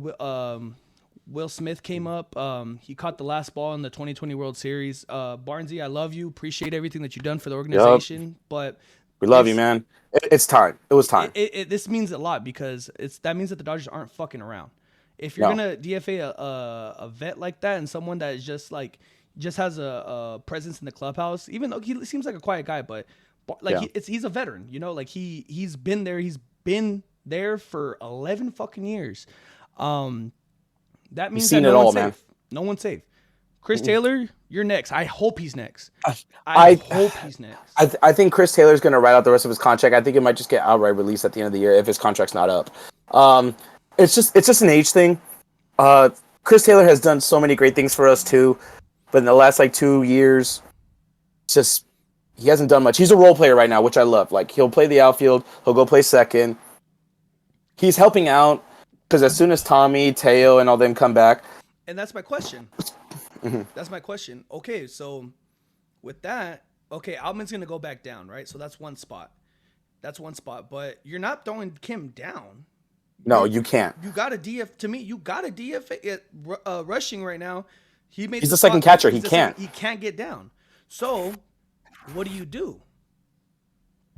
Speaker 1: Will Smith came up. He caught the last ball in the 2020 World Series. Barnesy, I love you. Appreciate everything that you've done for the organization. Yep. But
Speaker 2: we love you, man. It's time. It was time.
Speaker 1: This means a lot because that means that the Dodgers aren't fucking around. If you're gonna DFA a vet like that and someone that is just has a presence in the clubhouse, even though he seems like a quiet guy, but Like he's a veteran, you know, like he's been there. He's been there for 11 fucking years. That
Speaker 2: You've
Speaker 1: means that
Speaker 2: seen
Speaker 1: no
Speaker 2: it all,
Speaker 1: one's
Speaker 2: man.
Speaker 1: safe. No one's safe. Chris Taylor, you're next. I hope he's next. I
Speaker 2: I
Speaker 1: hope he's next.
Speaker 2: I think Chris Taylor's going to ride out the rest of his contract. I think it might just get outright released at the end of the year if his contract's not up. It's just an age thing. Chris Taylor has done so many great things for us too, but in the last like 2 years, it's just he hasn't done much. He's a role player right now, which I love. Like he'll play the outfield, he'll go play second. He's helping out because as soon as Tommy, Teo, and all them come back,
Speaker 1: And that's my question. That's my question. Okay, so with that, okay, Altman's gonna go back down, right? So that's one spot. But you're not throwing Kim down.
Speaker 2: no, you can't.
Speaker 1: You got a DF to me. You got a DFA at rushing right now.
Speaker 2: He's the second catcher. He can't.
Speaker 1: He can't get down. So what do?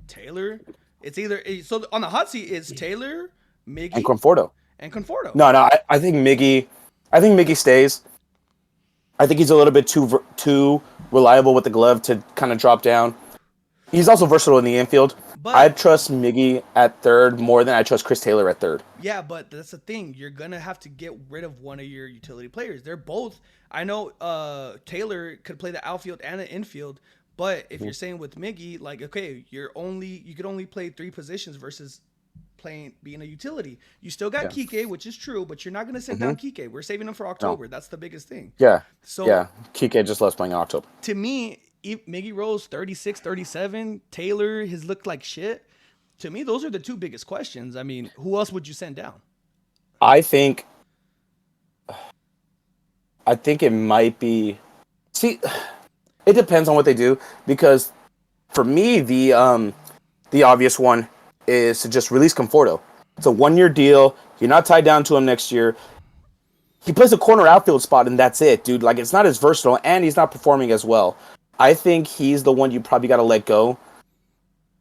Speaker 1: Taylor. It's either so on the hot seat is Taylor, Miggy,
Speaker 2: And Conforto.
Speaker 1: No,
Speaker 2: I think Miggy stays. I think he's a little bit too reliable with the glove to kind of drop down. He's also versatile in the infield.
Speaker 1: But
Speaker 2: I trust Miggy at third more than I trust Chris Taylor at third.
Speaker 1: Yeah, but that's the thing. You're gonna have to get rid of one of your utility players. They're both. I know Taylor could play the outfield and the infield, but if you're saying with Miggy, like okay, you could only play 3 positions versus being a utility. You still got Kike, which is true, but you're not gonna send down Kike. We're saving him for October. No. That's the biggest thing.
Speaker 2: Yeah.
Speaker 1: So
Speaker 2: Kike just loves playing in October.
Speaker 1: To me, Miggy Rose 36, 37, Taylor has looked like shit. To me, those are the 2 biggest questions. I mean, who else would you send down?
Speaker 2: I think it might be. See, it depends on what they do because for me, the obvious one is to just release Conforto. It's a 1-year deal. You're not tied down to him next year. He plays a corner outfield spot and that's it, dude. Like it's not as versatile and he's not performing as well. I think he's the one you probably got to let go.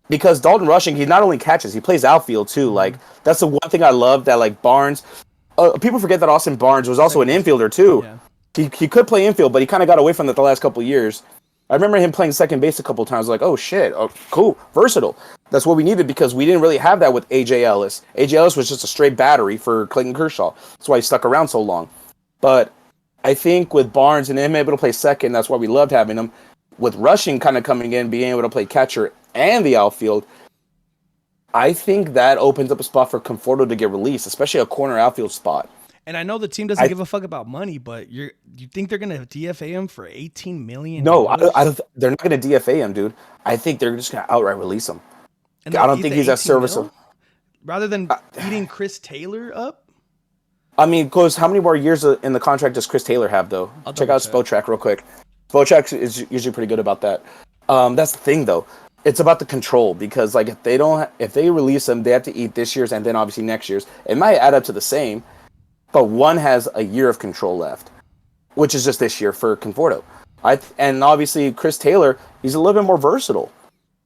Speaker 2: Because Dalton Rushing, he not only catches, he plays outfield too. Like that's the one thing I love that like Barnes. People forget that Austin Barnes was also an infielder too. Yeah. He could play infield, but he kind of got away from that the last couple of years. I remember him playing second base a couple of times. Like, oh shit, cool, versatile. That's what we needed because we didn't really have that with AJ Ellis. AJ Ellis was just a straight battery for Clayton Kershaw. That's why he stuck around so long. But I think with Barnes and him able to play second, that's why we loved having him. With Rushing kind of coming in, being able to play catcher and the outfield, I think that opens up a spot for Conforto to get released, especially a corner outfield spot.
Speaker 1: And I know the team doesn't give a fuck about money, but you think they're gonna DFA him for $18 million?
Speaker 2: No, I don't. They're not gonna DFA him, dude. I think they're just gonna outright release him. And I don't think he's that serviceable.
Speaker 1: Rather than eating Chris Taylor up.
Speaker 2: I mean, because how many more years in the contract does Chris Taylor have, though? Check out Spotrac real quick. Spotrac is usually pretty good about that. That's the thing, though. It's about the control because, like, if they release them, they have to eat this year's and then obviously next year's. It might add up to the same, but one has a year of control left, which is just this year for Conforto. And obviously Chris Taylor, he's a little bit more versatile.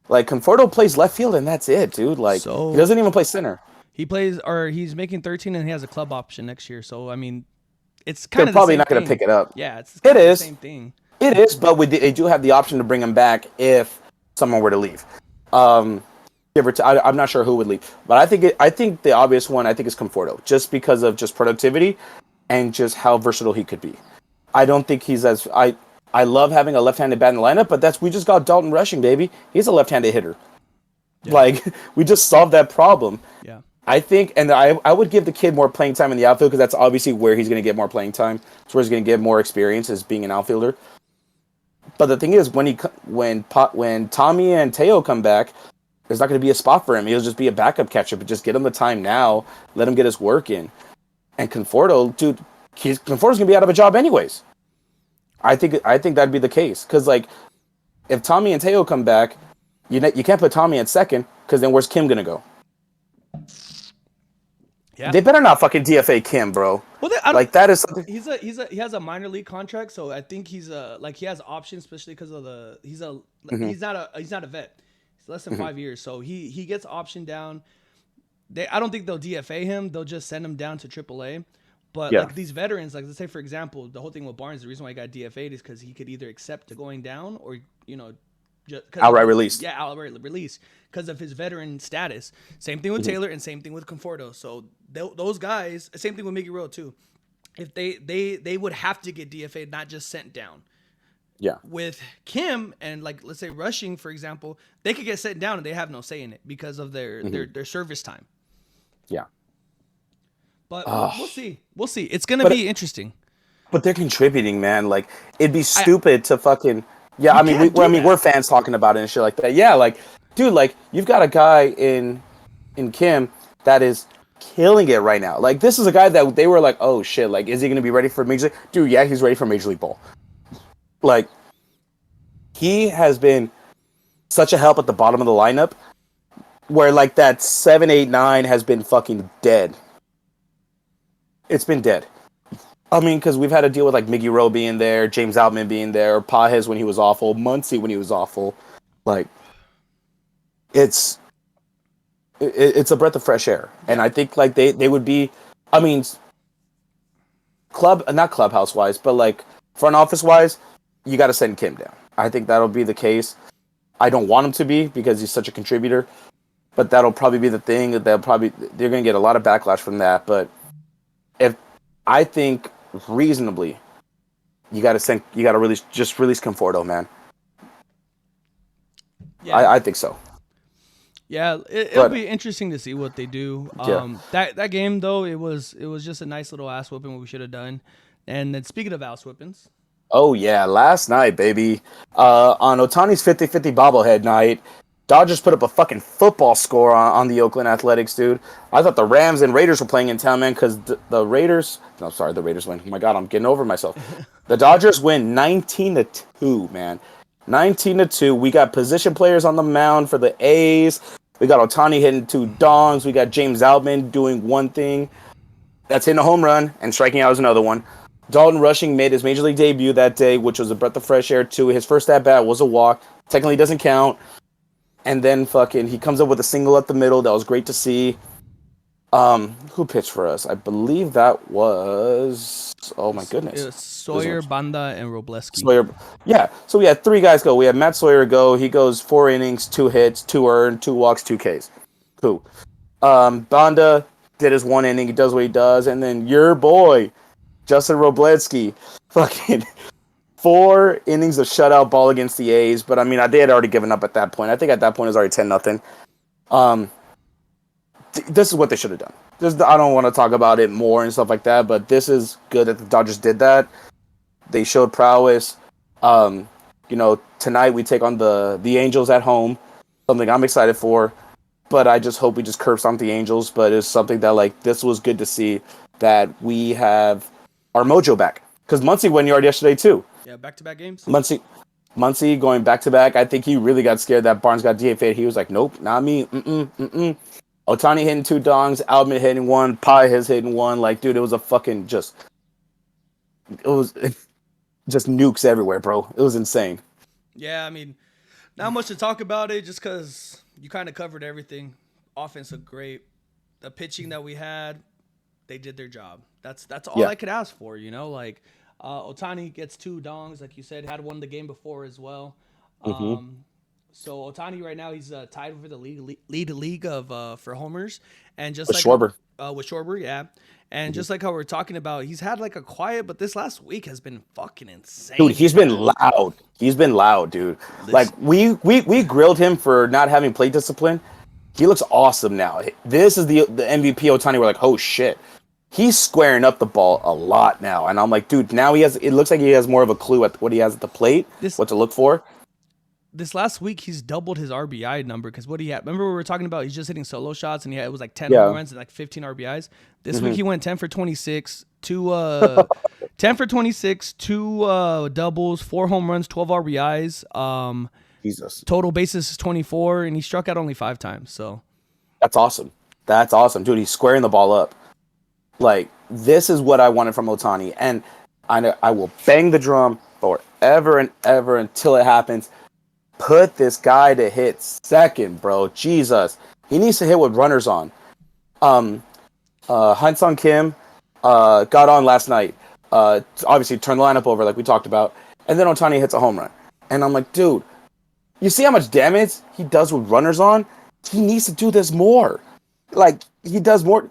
Speaker 2: Like Conforto plays left field and that's it, dude. Like he doesn't even play center.
Speaker 1: He's making 13 and he has a club option next year. So I mean, it's kind
Speaker 2: of probably not going to pick it up.
Speaker 1: Yeah, it's the same thing.
Speaker 2: It is, but they do have the option to bring him back if someone were to leave. I'm not sure who would leave, but I think the obvious one is Conforto, just because of just productivity and just how versatile he could be. I don't think he's as I love having a left-handed bat in the lineup, but we just got Dalton Rushing, baby. He's a left-handed hitter. Yeah. Like we just solved that problem.
Speaker 1: Yeah.
Speaker 2: I think, and I would give the kid more playing time in the outfield because that's obviously where he's going to get more playing time. It's where he's going to get more experience as being an outfielder. But the thing is, when Tommy and Teo come back, there's not going to be a spot for him. He'll just be a backup catcher, but just get him the time now. Let him get his work in. And Conforto, dude, Conforto's going to be out of a job anyways. I think that'd be the case because like if Tommy and Teo come back, you can't put Tommy at second because then where's Kim going to go? Yeah. They better not fucking DFA Kim, bro. Well, like that is something.
Speaker 1: He has a minor league contract, so I think he has options, especially because of he's not a vet. He's less than 5 years, so he gets option down. I don't think they'll DFA him. They'll just send him down to AAA. But like these veterans, like let's say for example, the whole thing with Barnes, the reason why he got DFA'd is because he could either accept to going down or Because
Speaker 2: Outright released.
Speaker 1: Yeah, outright release because of his veteran status. Same thing with Taylor and same thing with Conforto. So those guys, same thing with Miggy Rowe too. If they would have to get DFA'd, not just sent down.
Speaker 2: Yeah.
Speaker 1: With Kim and like let's say Rushing, for example, they could get sent down and they have no say in it because of their service time.
Speaker 2: Yeah.
Speaker 1: But we'll see. We'll see. It's gonna be interesting.
Speaker 2: But they're contributing, man. Like it'd be stupid to fucking. Yeah, I mean, we're fans talking about it and shit like that. Yeah, like, dude, like you've got a guy in Kim that is killing it right now. Like this is a guy that they were like, oh shit, like is he gonna be ready for Major League? Dude, yeah, he's ready for Major League Ball. Like he has been such a help at the bottom of the lineup, where like that 7, 8, 9 has been fucking dead. It's been dead. I mean, because we've had to deal with like Miggy Rowe being there, James Outman being there, Pajes when he was awful, Muncy when he was awful. Like, it's a breath of fresh air, and I think like they would be. I mean, not clubhouse wise, but like front office wise, you got to send Kim down. I think that'll be the case. I don't want him to be because he's such a contributor, but that'll probably be the thing. They're gonna get a lot of backlash from that. But if I think reasonably, you got to release Conforto, man. Yeah, I think so.
Speaker 1: Yeah, it'll be interesting to see what they do. That game though, it was just a nice little ass whooping what we should have done. And then speaking of ass whoopings.
Speaker 2: Oh yeah, last night, baby. On Otani's 50-50 bobblehead night, Dodgers put up a fucking football score on the Oakland Athletics, dude. I thought the Rams and Raiders were playing in town, man, because the Raiders... No, sorry, the Raiders win. Oh, my God, I'm getting over myself. The Dodgers win 19-2, man. 19-2. We got position players on the mound for the A's. We got Otani hitting 2 dongs. We got James Outman doing one thing. That's hitting a home run, and striking out is another one. Dalton Rushing made his Major League debut that day, which was a breath of fresh air, too. His first at-bat was a walk. Technically doesn't count. And then fucking he comes up with a single up the middle. That was great to see. Who pitched for us? I believe that was... Oh, my goodness.
Speaker 1: It was Sawyer, Banda, and Robleski.
Speaker 2: Sawyer. Yeah, so we had 3 guys go. We had Matt Sawyer go. He goes 4 innings, 2 hits, 2 earned, 2 walks, 2 Ks. Cool. Banda did his 1 inning. He does what he does. And then your boy, Justin Robleski, fucking... 4 innings of shutout ball against the A's, but I mean, they had already given up at that point. I think at that point it was already 10-0. This is what they should have done. I don't want to talk about it more and stuff like that, but this is good that the Dodgers did that. They showed prowess. Tonight we take on the Angels at home, something I'm excited for, but I just hope we just curb stomp the Angels, but it's something that, like, this was good to see that we have our mojo back. Because Muncy went yard yesterday, too.
Speaker 1: Yeah, back-to-back games.
Speaker 2: Muncy going back-to-back. I think he really got scared that Barnes got DFA'd. He was like, nope, not me. Otani hitting 2 dongs. Albert hitting 1. Pajes hitting 1. Like, dude, it was a fucking it was just nukes everywhere, bro. It was insane.
Speaker 1: Yeah, I mean, not much to talk about it just because you kind of covered everything. Offense looked great. The pitching that we had, they did their job. That's all I could ask for, like... Otani gets 2 dongs, like you said, had one the game before as well. So Otani right now he's tied for the league of for homers, and just
Speaker 2: with
Speaker 1: like
Speaker 2: Schwarber.
Speaker 1: With Schwarber, yeah, and just like how we're talking about, he's had like a quiet, but this last week has been fucking insane.
Speaker 2: Dude, he's been loud. He's been loud, dude. Like we grilled him for not having plate discipline. He looks awesome now. This is the MVP Otani. We're like, oh shit. He's squaring up the ball a lot now, and I'm like, dude, now it looks like he has more of a clue at what he has at the plate, what to look for.
Speaker 1: This last week, he's doubled his RBI number, because what he had, remember we were talking about, he's just hitting solo shots, and it was like 10 home runs and like 15 RBIs. This week, he went 10 for 26, 10 for 26, 2 doubles, 4 home runs, 12 RBIs.
Speaker 2: Jesus.
Speaker 1: Total bases is 24, and he struck out only 5 times, so.
Speaker 2: That's awesome. Dude, he's squaring the ball up. Like, this is what I wanted from Otani, and I will bang the drum forever and ever until it happens. Put this guy to hit second, bro. Jesus. He needs to hit with runners on. Han-Sung Kim got on last night. Obviously, turned the lineup over like we talked about, and then Otani hits a home run. And I'm like, dude, you see how much damage he does with runners on? He needs to do this more. Like, he does more.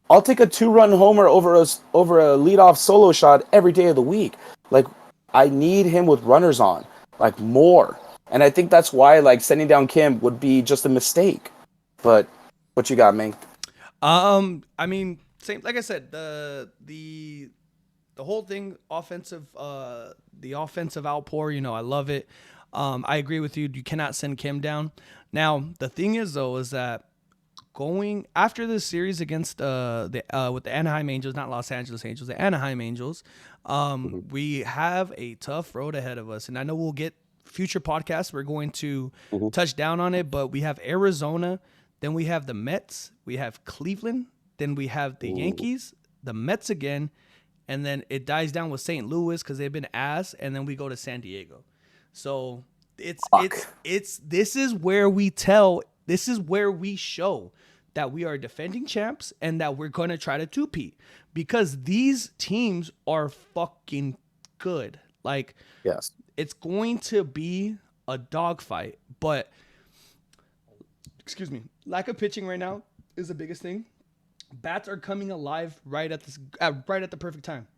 Speaker 2: I'll take a 2-run homer over a leadoff solo shot every day of the week. Like, I need him with runners on, like, more. And I think that's why, like, sending down Kim would be just a mistake. But what you got, man?
Speaker 1: I mean, same like I said, the whole thing, the offensive outpour, I love it. I agree with you. You cannot send Kim down. Now, the thing is though, is that going after this series against with the Anaheim Angels, not Los Angeles Angels, the Anaheim Angels, we have a tough road ahead of us, and I know we'll get future podcasts. We're going to touch down on it, but we have Arizona, then we have the Mets, we have Cleveland, then we have the Yankees, the Mets again, and then it dies down with St. Louis because they've been ass, and then we go to San Diego. So this is where we show that we are defending champs and that we're going to try to two-peat because these teams are fucking good. Like,
Speaker 2: yes,
Speaker 1: it's going to be a dogfight, but excuse me, lack of pitching right now is the biggest thing. Bats are coming alive right at the perfect time.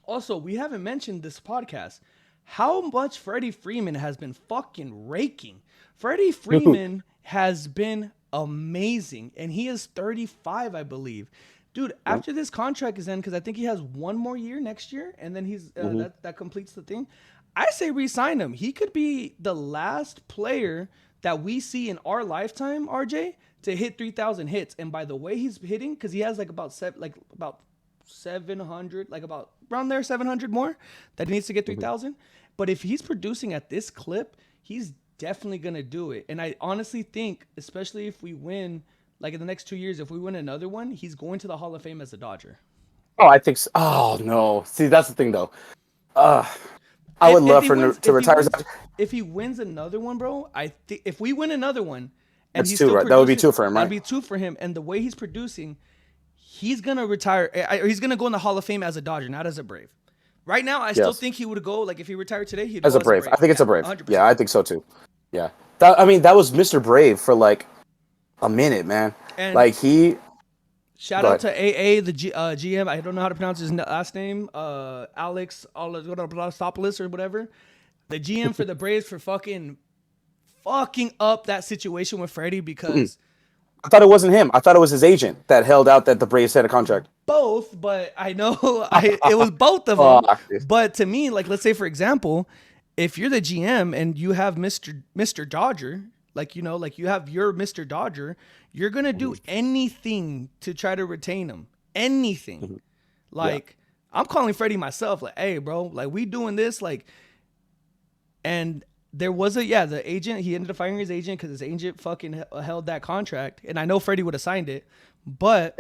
Speaker 1: Also, we haven't mentioned this podcast how much Freddie Freeman has been fucking raking. Freddie Freeman has been amazing, and he is 35, I believe. Dude, after this contract is end, because I think he has one more year next year, and then he's that completes the thing. I say re-sign him. He could be the last player that we see in our lifetime, RJ, to hit 3,000 hits. And by the way he's hitting, because he has about 700, like about around there, 700 more that he needs to get 3,000. But if he's producing at this clip, he's definitely going to do it. And I honestly think, especially if we win, like in the next 2 years, if we win another one, he's going to the Hall of Fame as a Dodger.
Speaker 2: Oh, I think so. Oh, no. See, that's the thing, though. I would love to retire.
Speaker 1: If he wins another one, bro, I think if we win another one, and
Speaker 2: that's two, right? That would be 2 for him, right?
Speaker 1: That'd be 2 for him. And the way he's producing, he's gonna retire. He's gonna go in the Hall of Fame as a Dodger, not as a Brave. Right now, I still think he would go. Like if he retired today, he'd
Speaker 2: as
Speaker 1: go
Speaker 2: a Brave. I think it's a Brave.
Speaker 1: 100%.
Speaker 2: Yeah, I think so too. Yeah, that was Mr. Brave for like a minute, man. And like he.
Speaker 1: Shout out to AA, the GM. I don't know how to pronounce his last name. Alex Alostopoulos or whatever. The GM for the Braves for fucking up that situation with Freddie because
Speaker 2: I thought it wasn't him. I thought it was his agent that held out that the Braves had a contract.
Speaker 1: Both, but I know it was both of them. But to me, like let's say for example, if you're the GM and you have Mr. Dodger, like you have your Mr. Dodger, you're gonna do anything to try to retain him. Anything. Like I'm calling Freddie myself, like, hey, bro, like we doing this, like. And there was the agent, he ended up firing his agent because his agent fucking held that contract. And I know Freddie would have signed it. But,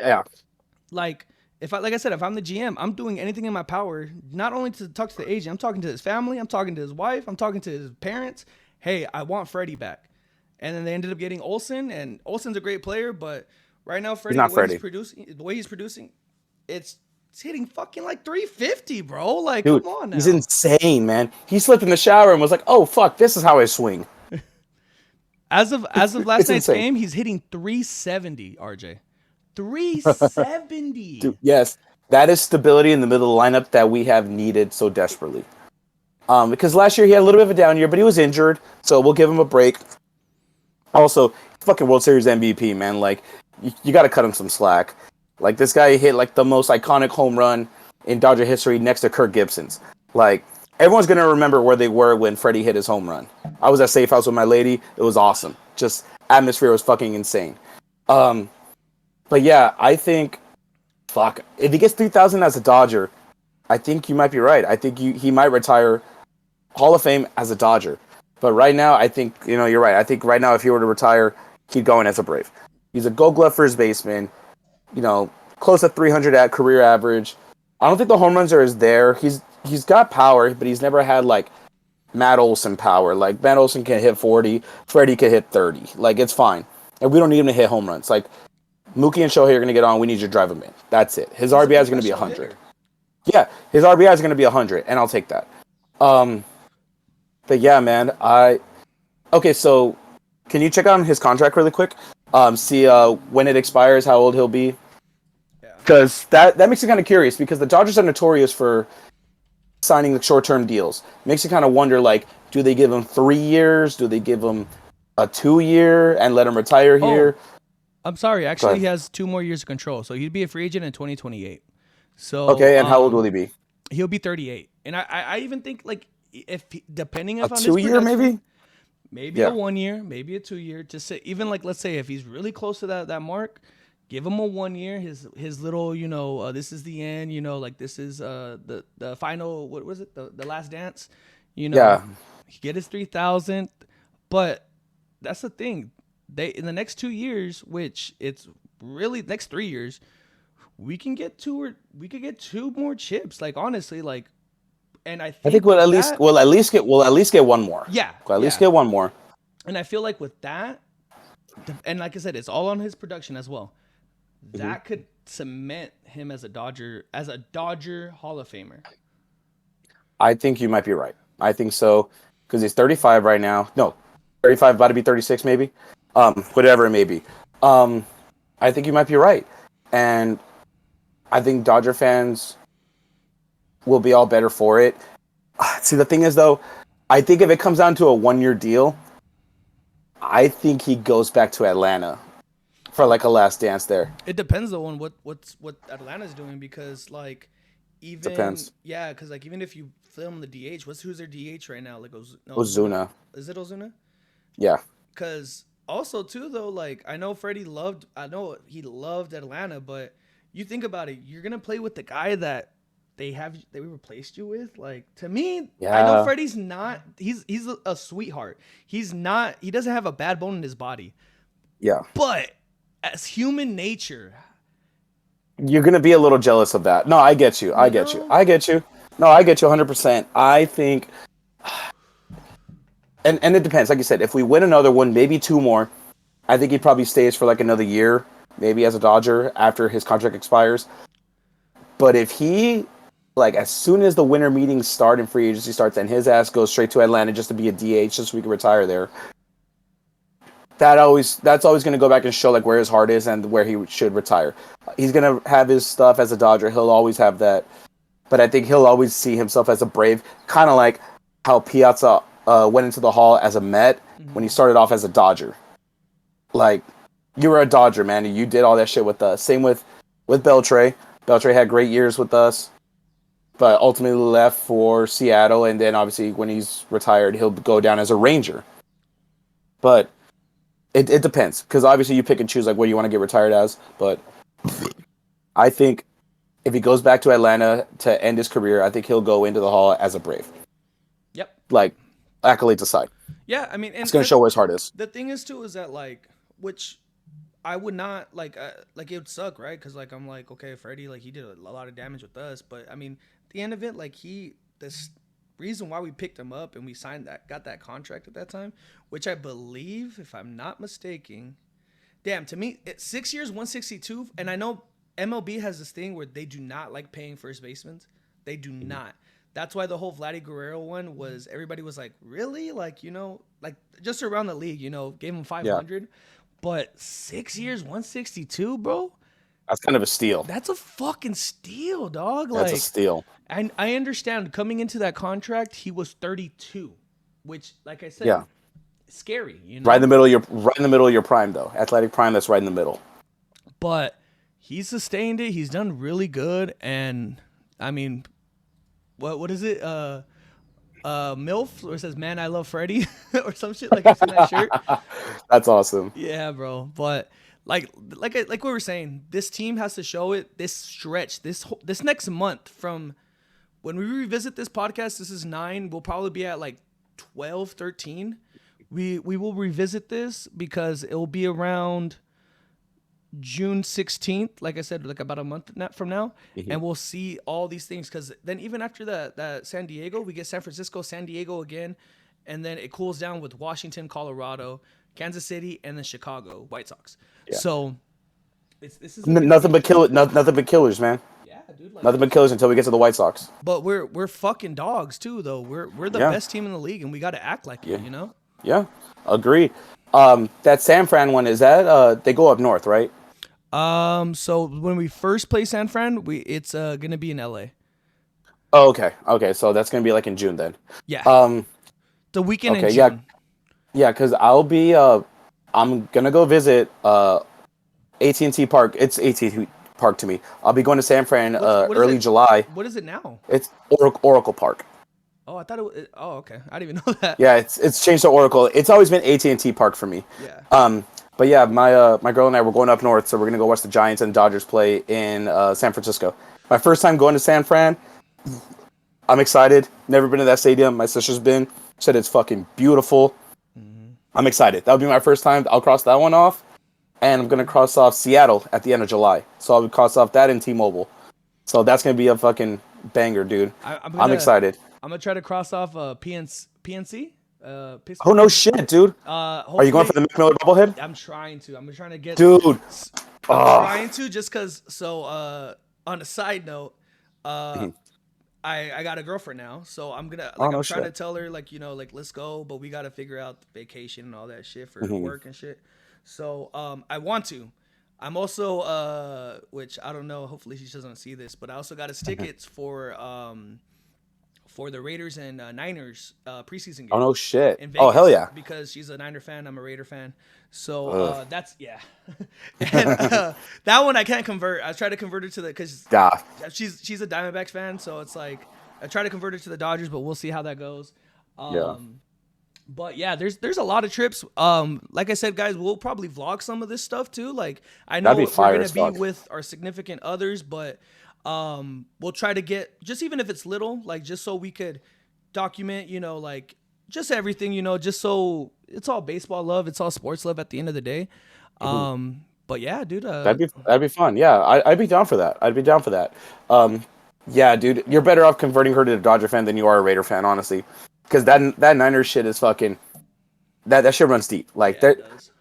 Speaker 1: like I said, if I'm the GM, I'm doing anything in my power, not only to talk to the agent, I'm talking to his family, I'm talking to his wife, I'm talking to his parents. Hey, I want Freddie back. And then they ended up getting Olsen, and Olsen's a great player, but right now, Freddie, the way he's producing, it's hitting fucking like 350, bro. Like, dude, come on now.
Speaker 2: He's insane, man. He slipped in the shower and was like, "Oh fuck, this is how I swing."
Speaker 1: As of last night's game, he's hitting 370, RJ. 370.
Speaker 2: Dude, yes, that is stability in the middle of the lineup that we have needed so desperately. Because last year he had a little bit of a down year, but he was injured, so we'll give him a break. Also, fucking World Series MVP, man. Like, you got to cut him some slack. Like, this guy hit, like, the most iconic home run in Dodger history next to Kirk Gibson's. Like, everyone's going to remember where they were when Freddie hit his home run. I was at Safe House with my lady. It was awesome. Just, atmosphere was fucking insane. But, yeah, I think, if he gets 3,000 as a Dodger, I think you might be right. I think he might retire Hall of Fame as a Dodger. But right now, I think, you're right. I think right now, if he were to retire, he'd go in as a Brave. He's a Gold Glove first baseman. Close to 300 at career average. I don't think the home runs are as there. He's got power, but he's never had like Matt Olson power. Like Matt Olson can hit 40, Freddie can hit 30. Like it's fine, and we don't need him to hit home runs. Like Mookie and Shohei are gonna get on. We need you to drive him in. That's it. His RBI is gonna be 100. Yeah, his RBI is gonna be 100, and I'll take that. But yeah, man, Okay, so can you check on his contract really quick? See when it expires, how old he'll be.
Speaker 1: Yeah.
Speaker 2: Because that makes it kind of curious because the Dodgers are notorious for signing the short-term deals. Makes you kind of wonder, like, do they give him 3 years? Do they give him a 2 year and let him retire
Speaker 1: Oh,
Speaker 2: here?
Speaker 1: I'm sorry.
Speaker 2: Go
Speaker 1: Actually,
Speaker 2: ahead.
Speaker 1: he has 2 more years of control, so he'd be a free agent in 2028. So
Speaker 2: Okay, and how old will he be?
Speaker 1: he'll be 38, and I even think like if depending
Speaker 2: A
Speaker 1: on his
Speaker 2: 2 year,
Speaker 1: production,
Speaker 2: maybe?
Speaker 1: maybe a
Speaker 2: Yeah.
Speaker 1: 1 year, maybe a 2 year. Just say, even like let's say if he's really close to that mark, give him a 1 year. His little this is the end. Like this is the final. What was it? The last dance.
Speaker 2: Yeah.
Speaker 1: He get his 3,000, but that's the thing. They in the next 2 years, which it's really next 3 years, we could get two more chips. Like honestly, like, and I
Speaker 2: I think
Speaker 1: think with that,
Speaker 2: we'll at least get one more.
Speaker 1: yeah,
Speaker 2: We'll at least
Speaker 1: yeah.
Speaker 2: get one more.
Speaker 1: And I feel like with that, and like I said, it's all on his production as well.
Speaker 2: Hmm.
Speaker 1: That could cement him as a Dodger Hall of Famer.
Speaker 2: I think you might be right. I think so because he's 35 right now. No, 35, about to be 36, maybe. Whatever it may be. Um, I think you might be right, and I think Dodger fans will be all better for it. See, the thing is, though, I think if it comes down to a 1 year deal, I think he goes back to Atlanta for like a last dance there.
Speaker 1: It depends though on what Atlanta's doing because like even
Speaker 2: Depends.
Speaker 1: yeah, because like even if you film the DH, who's their DH right now? Like Ozuna.
Speaker 2: Ozuna.
Speaker 1: Is it Ozuna?
Speaker 2: Yeah.
Speaker 1: Because also too though, like I know he loved Atlanta, but you think about it, you're gonna play with the guy that they replaced you with. Like to me, I know
Speaker 2: Yeah.
Speaker 1: Freddie's not. He's a sweetheart. He's not. He doesn't have a bad bone in his body.
Speaker 2: Yeah.
Speaker 1: But as human nature,
Speaker 2: You're gonna be a little jealous of that. No, I get you. I
Speaker 1: you
Speaker 2: get you.
Speaker 1: know,
Speaker 2: I get you. No, I get you 100%. I think, and it depends. Like you said, if we win another one, maybe two more, I think he probably stays for like another year, maybe as a Dodger after his contract expires. But if he, like, as soon as the winter meetings start and free agency starts, and his ass goes straight to Atlanta just to be a DH, just so we can retire there, that's always going to go back and show like where his heart is and where he should retire. He's going to have his stuff as a Dodger. He'll always have that, but I think he'll always see himself as a Brave, kind of like how Piazza went into the Hall as a Met when he started off as a Dodger. Like, you were a Dodger, man, and you did all that shit with us. Same with Beltre. Beltre had great years with us, but ultimately left for Seattle, and then obviously when he's retired, he'll go down as a Ranger. But it depends, because obviously you pick and choose like what you want to get retired as. But I think if he goes back to Atlanta to end his career, I think he'll go into the Hall as a Brave.
Speaker 1: yep,
Speaker 2: Like, accolades aside,
Speaker 1: yeah. I mean,
Speaker 2: it's
Speaker 1: and
Speaker 2: going to show where his heart is.
Speaker 1: the thing is too is that like, which I would not like it would suck, right? Because like I'm like, okay, Freddie, like he did a lot of damage with us, but I mean, at the end of it, like this reason why we picked him up and we got that contract at that time, which I believe, if I'm not mistaken, damn, to me, it's 6 years, 162, and I know MLB has this thing where they do not like paying first basemen. They do not. That's why the whole Vladdy Guerrero one was everybody was like, really? Like, like just around the league, gave him
Speaker 2: Yeah,
Speaker 1: 500. But 6 years, 162, bro?
Speaker 2: that's kind of a steal.
Speaker 1: That's a fucking steal, dog.
Speaker 2: That's a
Speaker 1: Like,
Speaker 2: steal.
Speaker 1: and I understand coming into that contract, he was 32, which, like I said,
Speaker 2: Yeah,
Speaker 1: scary,
Speaker 2: right in the middle of your prime though. Athletic prime, that's right in the middle.
Speaker 1: But he sustained it. He's done really good, and I mean, what is it? MILF, or it says "Man, I love Freddie" or some shit like it's in that shirt.
Speaker 2: That's awesome.
Speaker 1: Yeah, bro. But like we were saying, this team has to show it. This stretch, this next month from when we revisit this podcast, this is 9. We'll probably be at like 12, 13. We will revisit this because it will be around June 16th, like I said, like about a month from now, and we'll see all these things. Because then even after that San Diego, we get San Francisco, San Diego again, and then it cools down with Washington, Colorado, Kansas City, and then Chicago White Sox.
Speaker 2: Yeah.
Speaker 1: So this is
Speaker 2: Nothing but nothing but killers, man.
Speaker 1: yeah, dude. Like,
Speaker 2: Nothing but killers until we get to the White Sox.
Speaker 1: but we're fucking dogs too, though. We're the
Speaker 2: Yeah.
Speaker 1: best team in the league, and we got to act like
Speaker 2: Yeah.
Speaker 1: it,
Speaker 2: Yeah, agreed. That San Fran one, is that they go up north, right?
Speaker 1: So when we first play San Fran, it's gonna be in LA.
Speaker 2: Oh, okay. Okay, so that's gonna be like in June then.
Speaker 1: Yeah,
Speaker 2: Um,
Speaker 1: the weekend in
Speaker 2: okay, yeah,
Speaker 1: June.
Speaker 2: yeah, because I'm gonna go visit AT&T Park. It's AT&T Park to me. I'll be going to San Fran
Speaker 1: What is
Speaker 2: early
Speaker 1: it?
Speaker 2: July.
Speaker 1: What is it now?
Speaker 2: It's Oracle Park.
Speaker 1: Oh, I thought it was. Oh, okay. I didn't even know that.
Speaker 2: Yeah, it's changed to Oracle. It's always been AT&T Park for me.
Speaker 1: Yeah.
Speaker 2: Um, but yeah, my girl and I were going up north, so we're gonna go watch the Giants and Dodgers play in San Francisco. My first time going to San Fran. I'm excited. Never been to that stadium. My sister's been. Said it's fucking beautiful.
Speaker 1: Hmm.
Speaker 2: I'm excited. That'll be my first time. I'll cross that one off, and I'm gonna cross off Seattle at the end of July. So I'll cross off that in T-Mobile. So that's gonna be a fucking banger, dude.
Speaker 1: I'm
Speaker 2: I'm
Speaker 1: gonna
Speaker 2: excited.
Speaker 1: I'm gonna try to cross off PNC.
Speaker 2: Oh
Speaker 1: Pittsburgh
Speaker 2: no
Speaker 1: Penguins.
Speaker 2: shit, dude. Are you going for
Speaker 1: Hopefully,
Speaker 2: the Mac Miller bobblehead?
Speaker 1: I'm trying to. I'm trying to get.
Speaker 2: Dude.
Speaker 1: I'm
Speaker 2: Oh.
Speaker 1: trying to just cause. So on a side note, uh,
Speaker 2: Mhm.
Speaker 1: I got a girlfriend now, so I'm gonna
Speaker 2: Oh
Speaker 1: like
Speaker 2: no
Speaker 1: I'm trying to
Speaker 2: shit.
Speaker 1: tell her like like let's go, but we gotta figure out the vacation and all that shit for
Speaker 2: Mhm.
Speaker 1: work and shit. So I want to. I'm also which I don't know. Hopefully she doesn't see this, but I also got us tickets for the Raiders and Niners preseason
Speaker 2: Oh
Speaker 1: game
Speaker 2: no shit.
Speaker 1: in
Speaker 2: Oh hell
Speaker 1: Vegas
Speaker 2: yeah.
Speaker 1: because she's a Niner fan. I'm a Raider fan. So
Speaker 2: Ugh.
Speaker 1: that's yeah. And that one I can't convert. I tried to convert her to the because
Speaker 2: Yeah.
Speaker 1: she's a Diamondbacks fan. So it's like I try to convert her to the Dodgers, but we'll see how that goes.
Speaker 2: Yeah.
Speaker 1: But yeah, there's a lot of trips. Like I said, guys, we'll probably vlog some of this stuff too. Like I
Speaker 2: That'd be
Speaker 1: know we're
Speaker 2: fire
Speaker 1: gonna
Speaker 2: as
Speaker 1: be
Speaker 2: fuck.
Speaker 1: with our significant others, but we'll try to get just even if it's little, like just so we could document, like just everything, just so it's all baseball love, it's all sports love at the end of the day.
Speaker 2: Mhm.
Speaker 1: But yeah, dude.
Speaker 2: That'd be fun. Yeah, I'd be down for that. I'd be down for that. Um, yeah, dude, you're better off converting her to a Dodger fan than you are a Raider fan, honestly. Because that Niners shit is fucking that shit runs deep. Like
Speaker 1: Yeah, it
Speaker 2: that.
Speaker 1: does.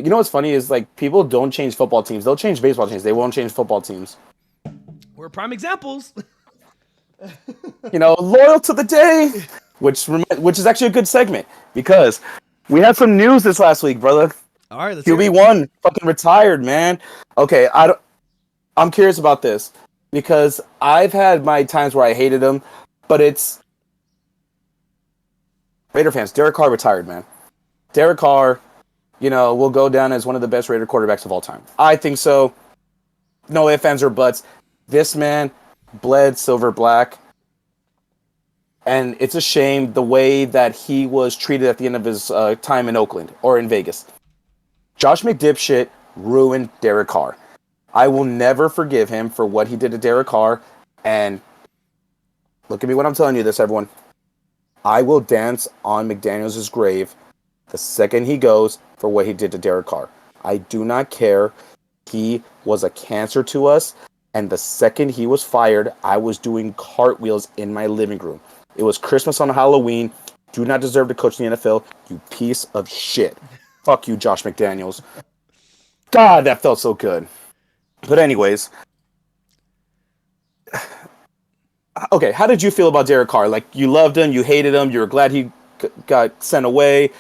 Speaker 2: You know what's funny is like people don't change football teams. They'll change baseball teams. They won't change football teams.
Speaker 1: We're prime examples.
Speaker 2: Loyal to the day, which is actually a good segment because we had some news this last week, brother.
Speaker 1: All right, let's hear it.
Speaker 2: QB1 fucking retired, man. Okay, I'm curious about this because I've had my times where I hated him, but it's Raider fans. Derek Carr retired, man. Derek Carr, will go down as one of the best Raider quarterbacks of all time. I think so. No ifs, ands, or buts. This man bled silver black. And it's a shame the way that he was treated at the end of his time in Oakland or in Vegas. Josh McDipshit ruined Derek Carr. I will never forgive him for what he did to Derek Carr. And look at me when I'm telling you this, everyone. I will dance on McDaniels' grave the second he goes for what he did to Derek Carr. I do not care. He was a cancer to us. And the second he was fired, I was doing cartwheels in my living room. It was Christmas on Halloween. Do not deserve to coach in the NFL, you piece of shit. Fuck you, Josh McDaniels. God, that felt so good. But anyways, okay, how did you feel about Derek Carr? Like, you loved him, you hated him, you were glad he got sent away.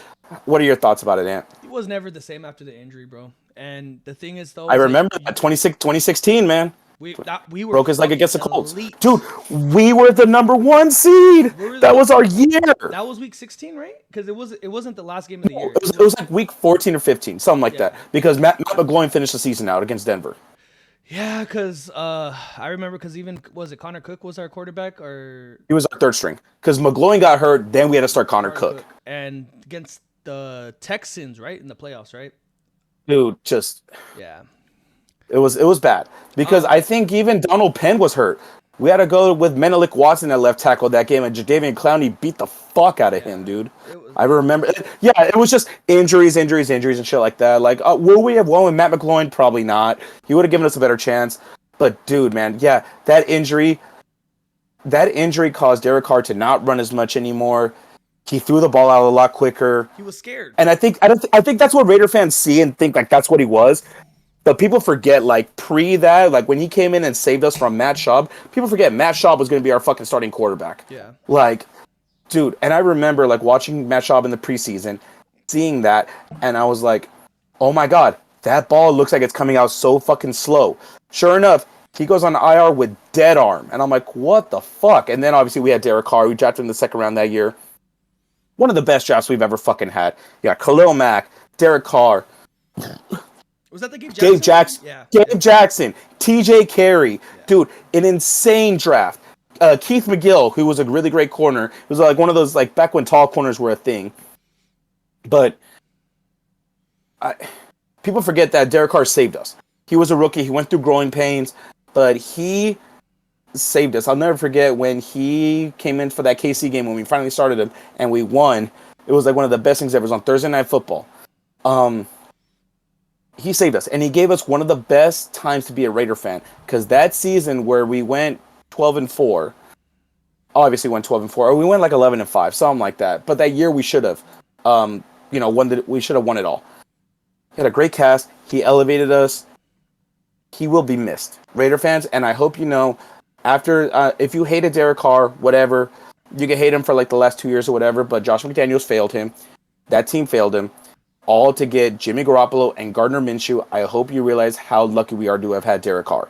Speaker 2: What are your thoughts about it, Ant?
Speaker 1: He was never the same after the injury, bro. And the thing is, though,
Speaker 2: I
Speaker 1: is like
Speaker 2: remember that 2016, man.
Speaker 1: we were
Speaker 2: Broke his leg
Speaker 1: fucking
Speaker 2: against the Colts.
Speaker 1: elite.
Speaker 2: Dude, we were the number one seed. That was our year.
Speaker 1: That was week 16, right? Because it wasn't the last game of the year.
Speaker 2: It was like week 14 or 15, something like
Speaker 1: Yeah.
Speaker 2: that. Because Matt McGloin finished the season out against Denver.
Speaker 1: Yeah, because I remember because even was it Connor Cook was our quarterback or
Speaker 2: He was our third string. Because McGloin got hurt, then we had to start Connor Cook.
Speaker 1: and against the Texans, right, in the playoffs, right?
Speaker 2: Dude, just
Speaker 1: Yeah.
Speaker 2: it was bad. Because I think even Donald Penn was hurt. We had to go with Menelik Watson at left tackle that game, and Jadeveon Clowney beat the fuck out of him, dude. I remember. Yeah, it was just injuries, and shit like that. Like, will we have won with Matt McGloin? Probably not. He would have given us a better chance. But, dude, man, yeah, that injury caused Derek Carr to not run as much anymore. He threw the ball out a lot quicker.
Speaker 1: He was scared.
Speaker 2: And I think that's what Raider fans see and think like that's what he was. But people forget, like, pre that, like, when he came in and saved us from Matt Schaub, people forget Matt Schaub was going to be our fucking starting quarterback.
Speaker 1: Yeah.
Speaker 2: Like, dude, and I remember, like, watching Matt Schaub in the preseason, seeing that, and I was like, oh my god, that ball looks like it's coming out so fucking slow. Sure enough, he goes on IR with dead arm, and I'm like, what the fuck? And then obviously we had Derek Carr, who drafted in the second round that year. One of the best drafts we've ever fucking had. Yeah, Khalil Mack, Derek Carr,
Speaker 1: Was that the Gabe
Speaker 2: Gabe
Speaker 1: Jackson?
Speaker 2: Jackson,
Speaker 1: Yeah.
Speaker 2: Gabe Jackson, TJ Carey,
Speaker 1: Yeah.
Speaker 2: dude, an insane draft. Keith McGill, who was a really great corner, was like one of those like back when tall corners were a thing. But people forget that Derek Carr saved us. He was a rookie. He went through growing pains, but he saved us. I'll never forget when he came in for that KC game when we finally started him and we won. It was like one of the best things ever. It was on Thursday Night Football. He saved us, and he gave us one of the best times to be a Raider fan, because that season where we went 12-4, obviously went 12-4, or we went like 11-5, something like that. But that year we should have, we should have won it all. He had a great cast. He elevated us. He will be missed, Raider fans, and I hope you know. After, if you hated Derek Carr, whatever, you can hate him for like the last 2 years or whatever. But Josh McDaniels failed him. That team failed him. All to get Jimmy Garoppolo and Gardner Minshew. I hope you realize how lucky we are to have had Derek Carr.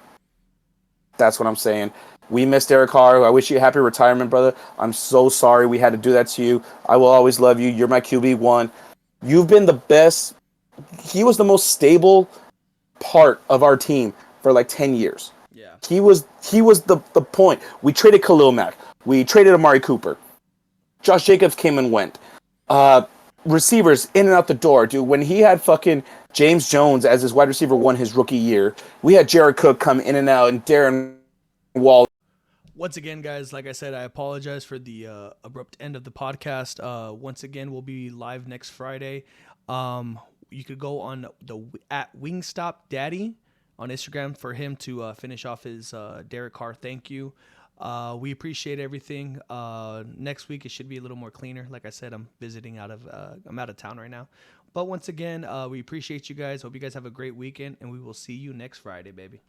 Speaker 2: That's what I'm saying. We miss Derek Carr. I wish you a happy retirement, brother. I'm so sorry we had to do that to you. I will always love you. You're my QB1. You've been the best. He was the most stable part of our team for like 10 years.
Speaker 1: Yeah.
Speaker 2: He was the point. We traded Khalil Mack. We traded Amari Cooper. Josh Jacobs came and went. Receivers in and out the door, dude. When he had fucking James Jones as his wide receiver one his rookie year, we had Jared Cook come in and out, and Darren Wall.
Speaker 1: Once again, guys, like I said, I apologize for the abrupt end of the podcast. Once again, we'll be live next Friday. You could go on the at Wingstop Daddy on Instagram for him to finish off his Derek Carr thank you. We appreciate everything. Next week it should be a little more cleaner. Like I said, I'm out of town right now. But once again, we appreciate you guys. Hope you guys have a great weekend, and we will see you next Friday, baby.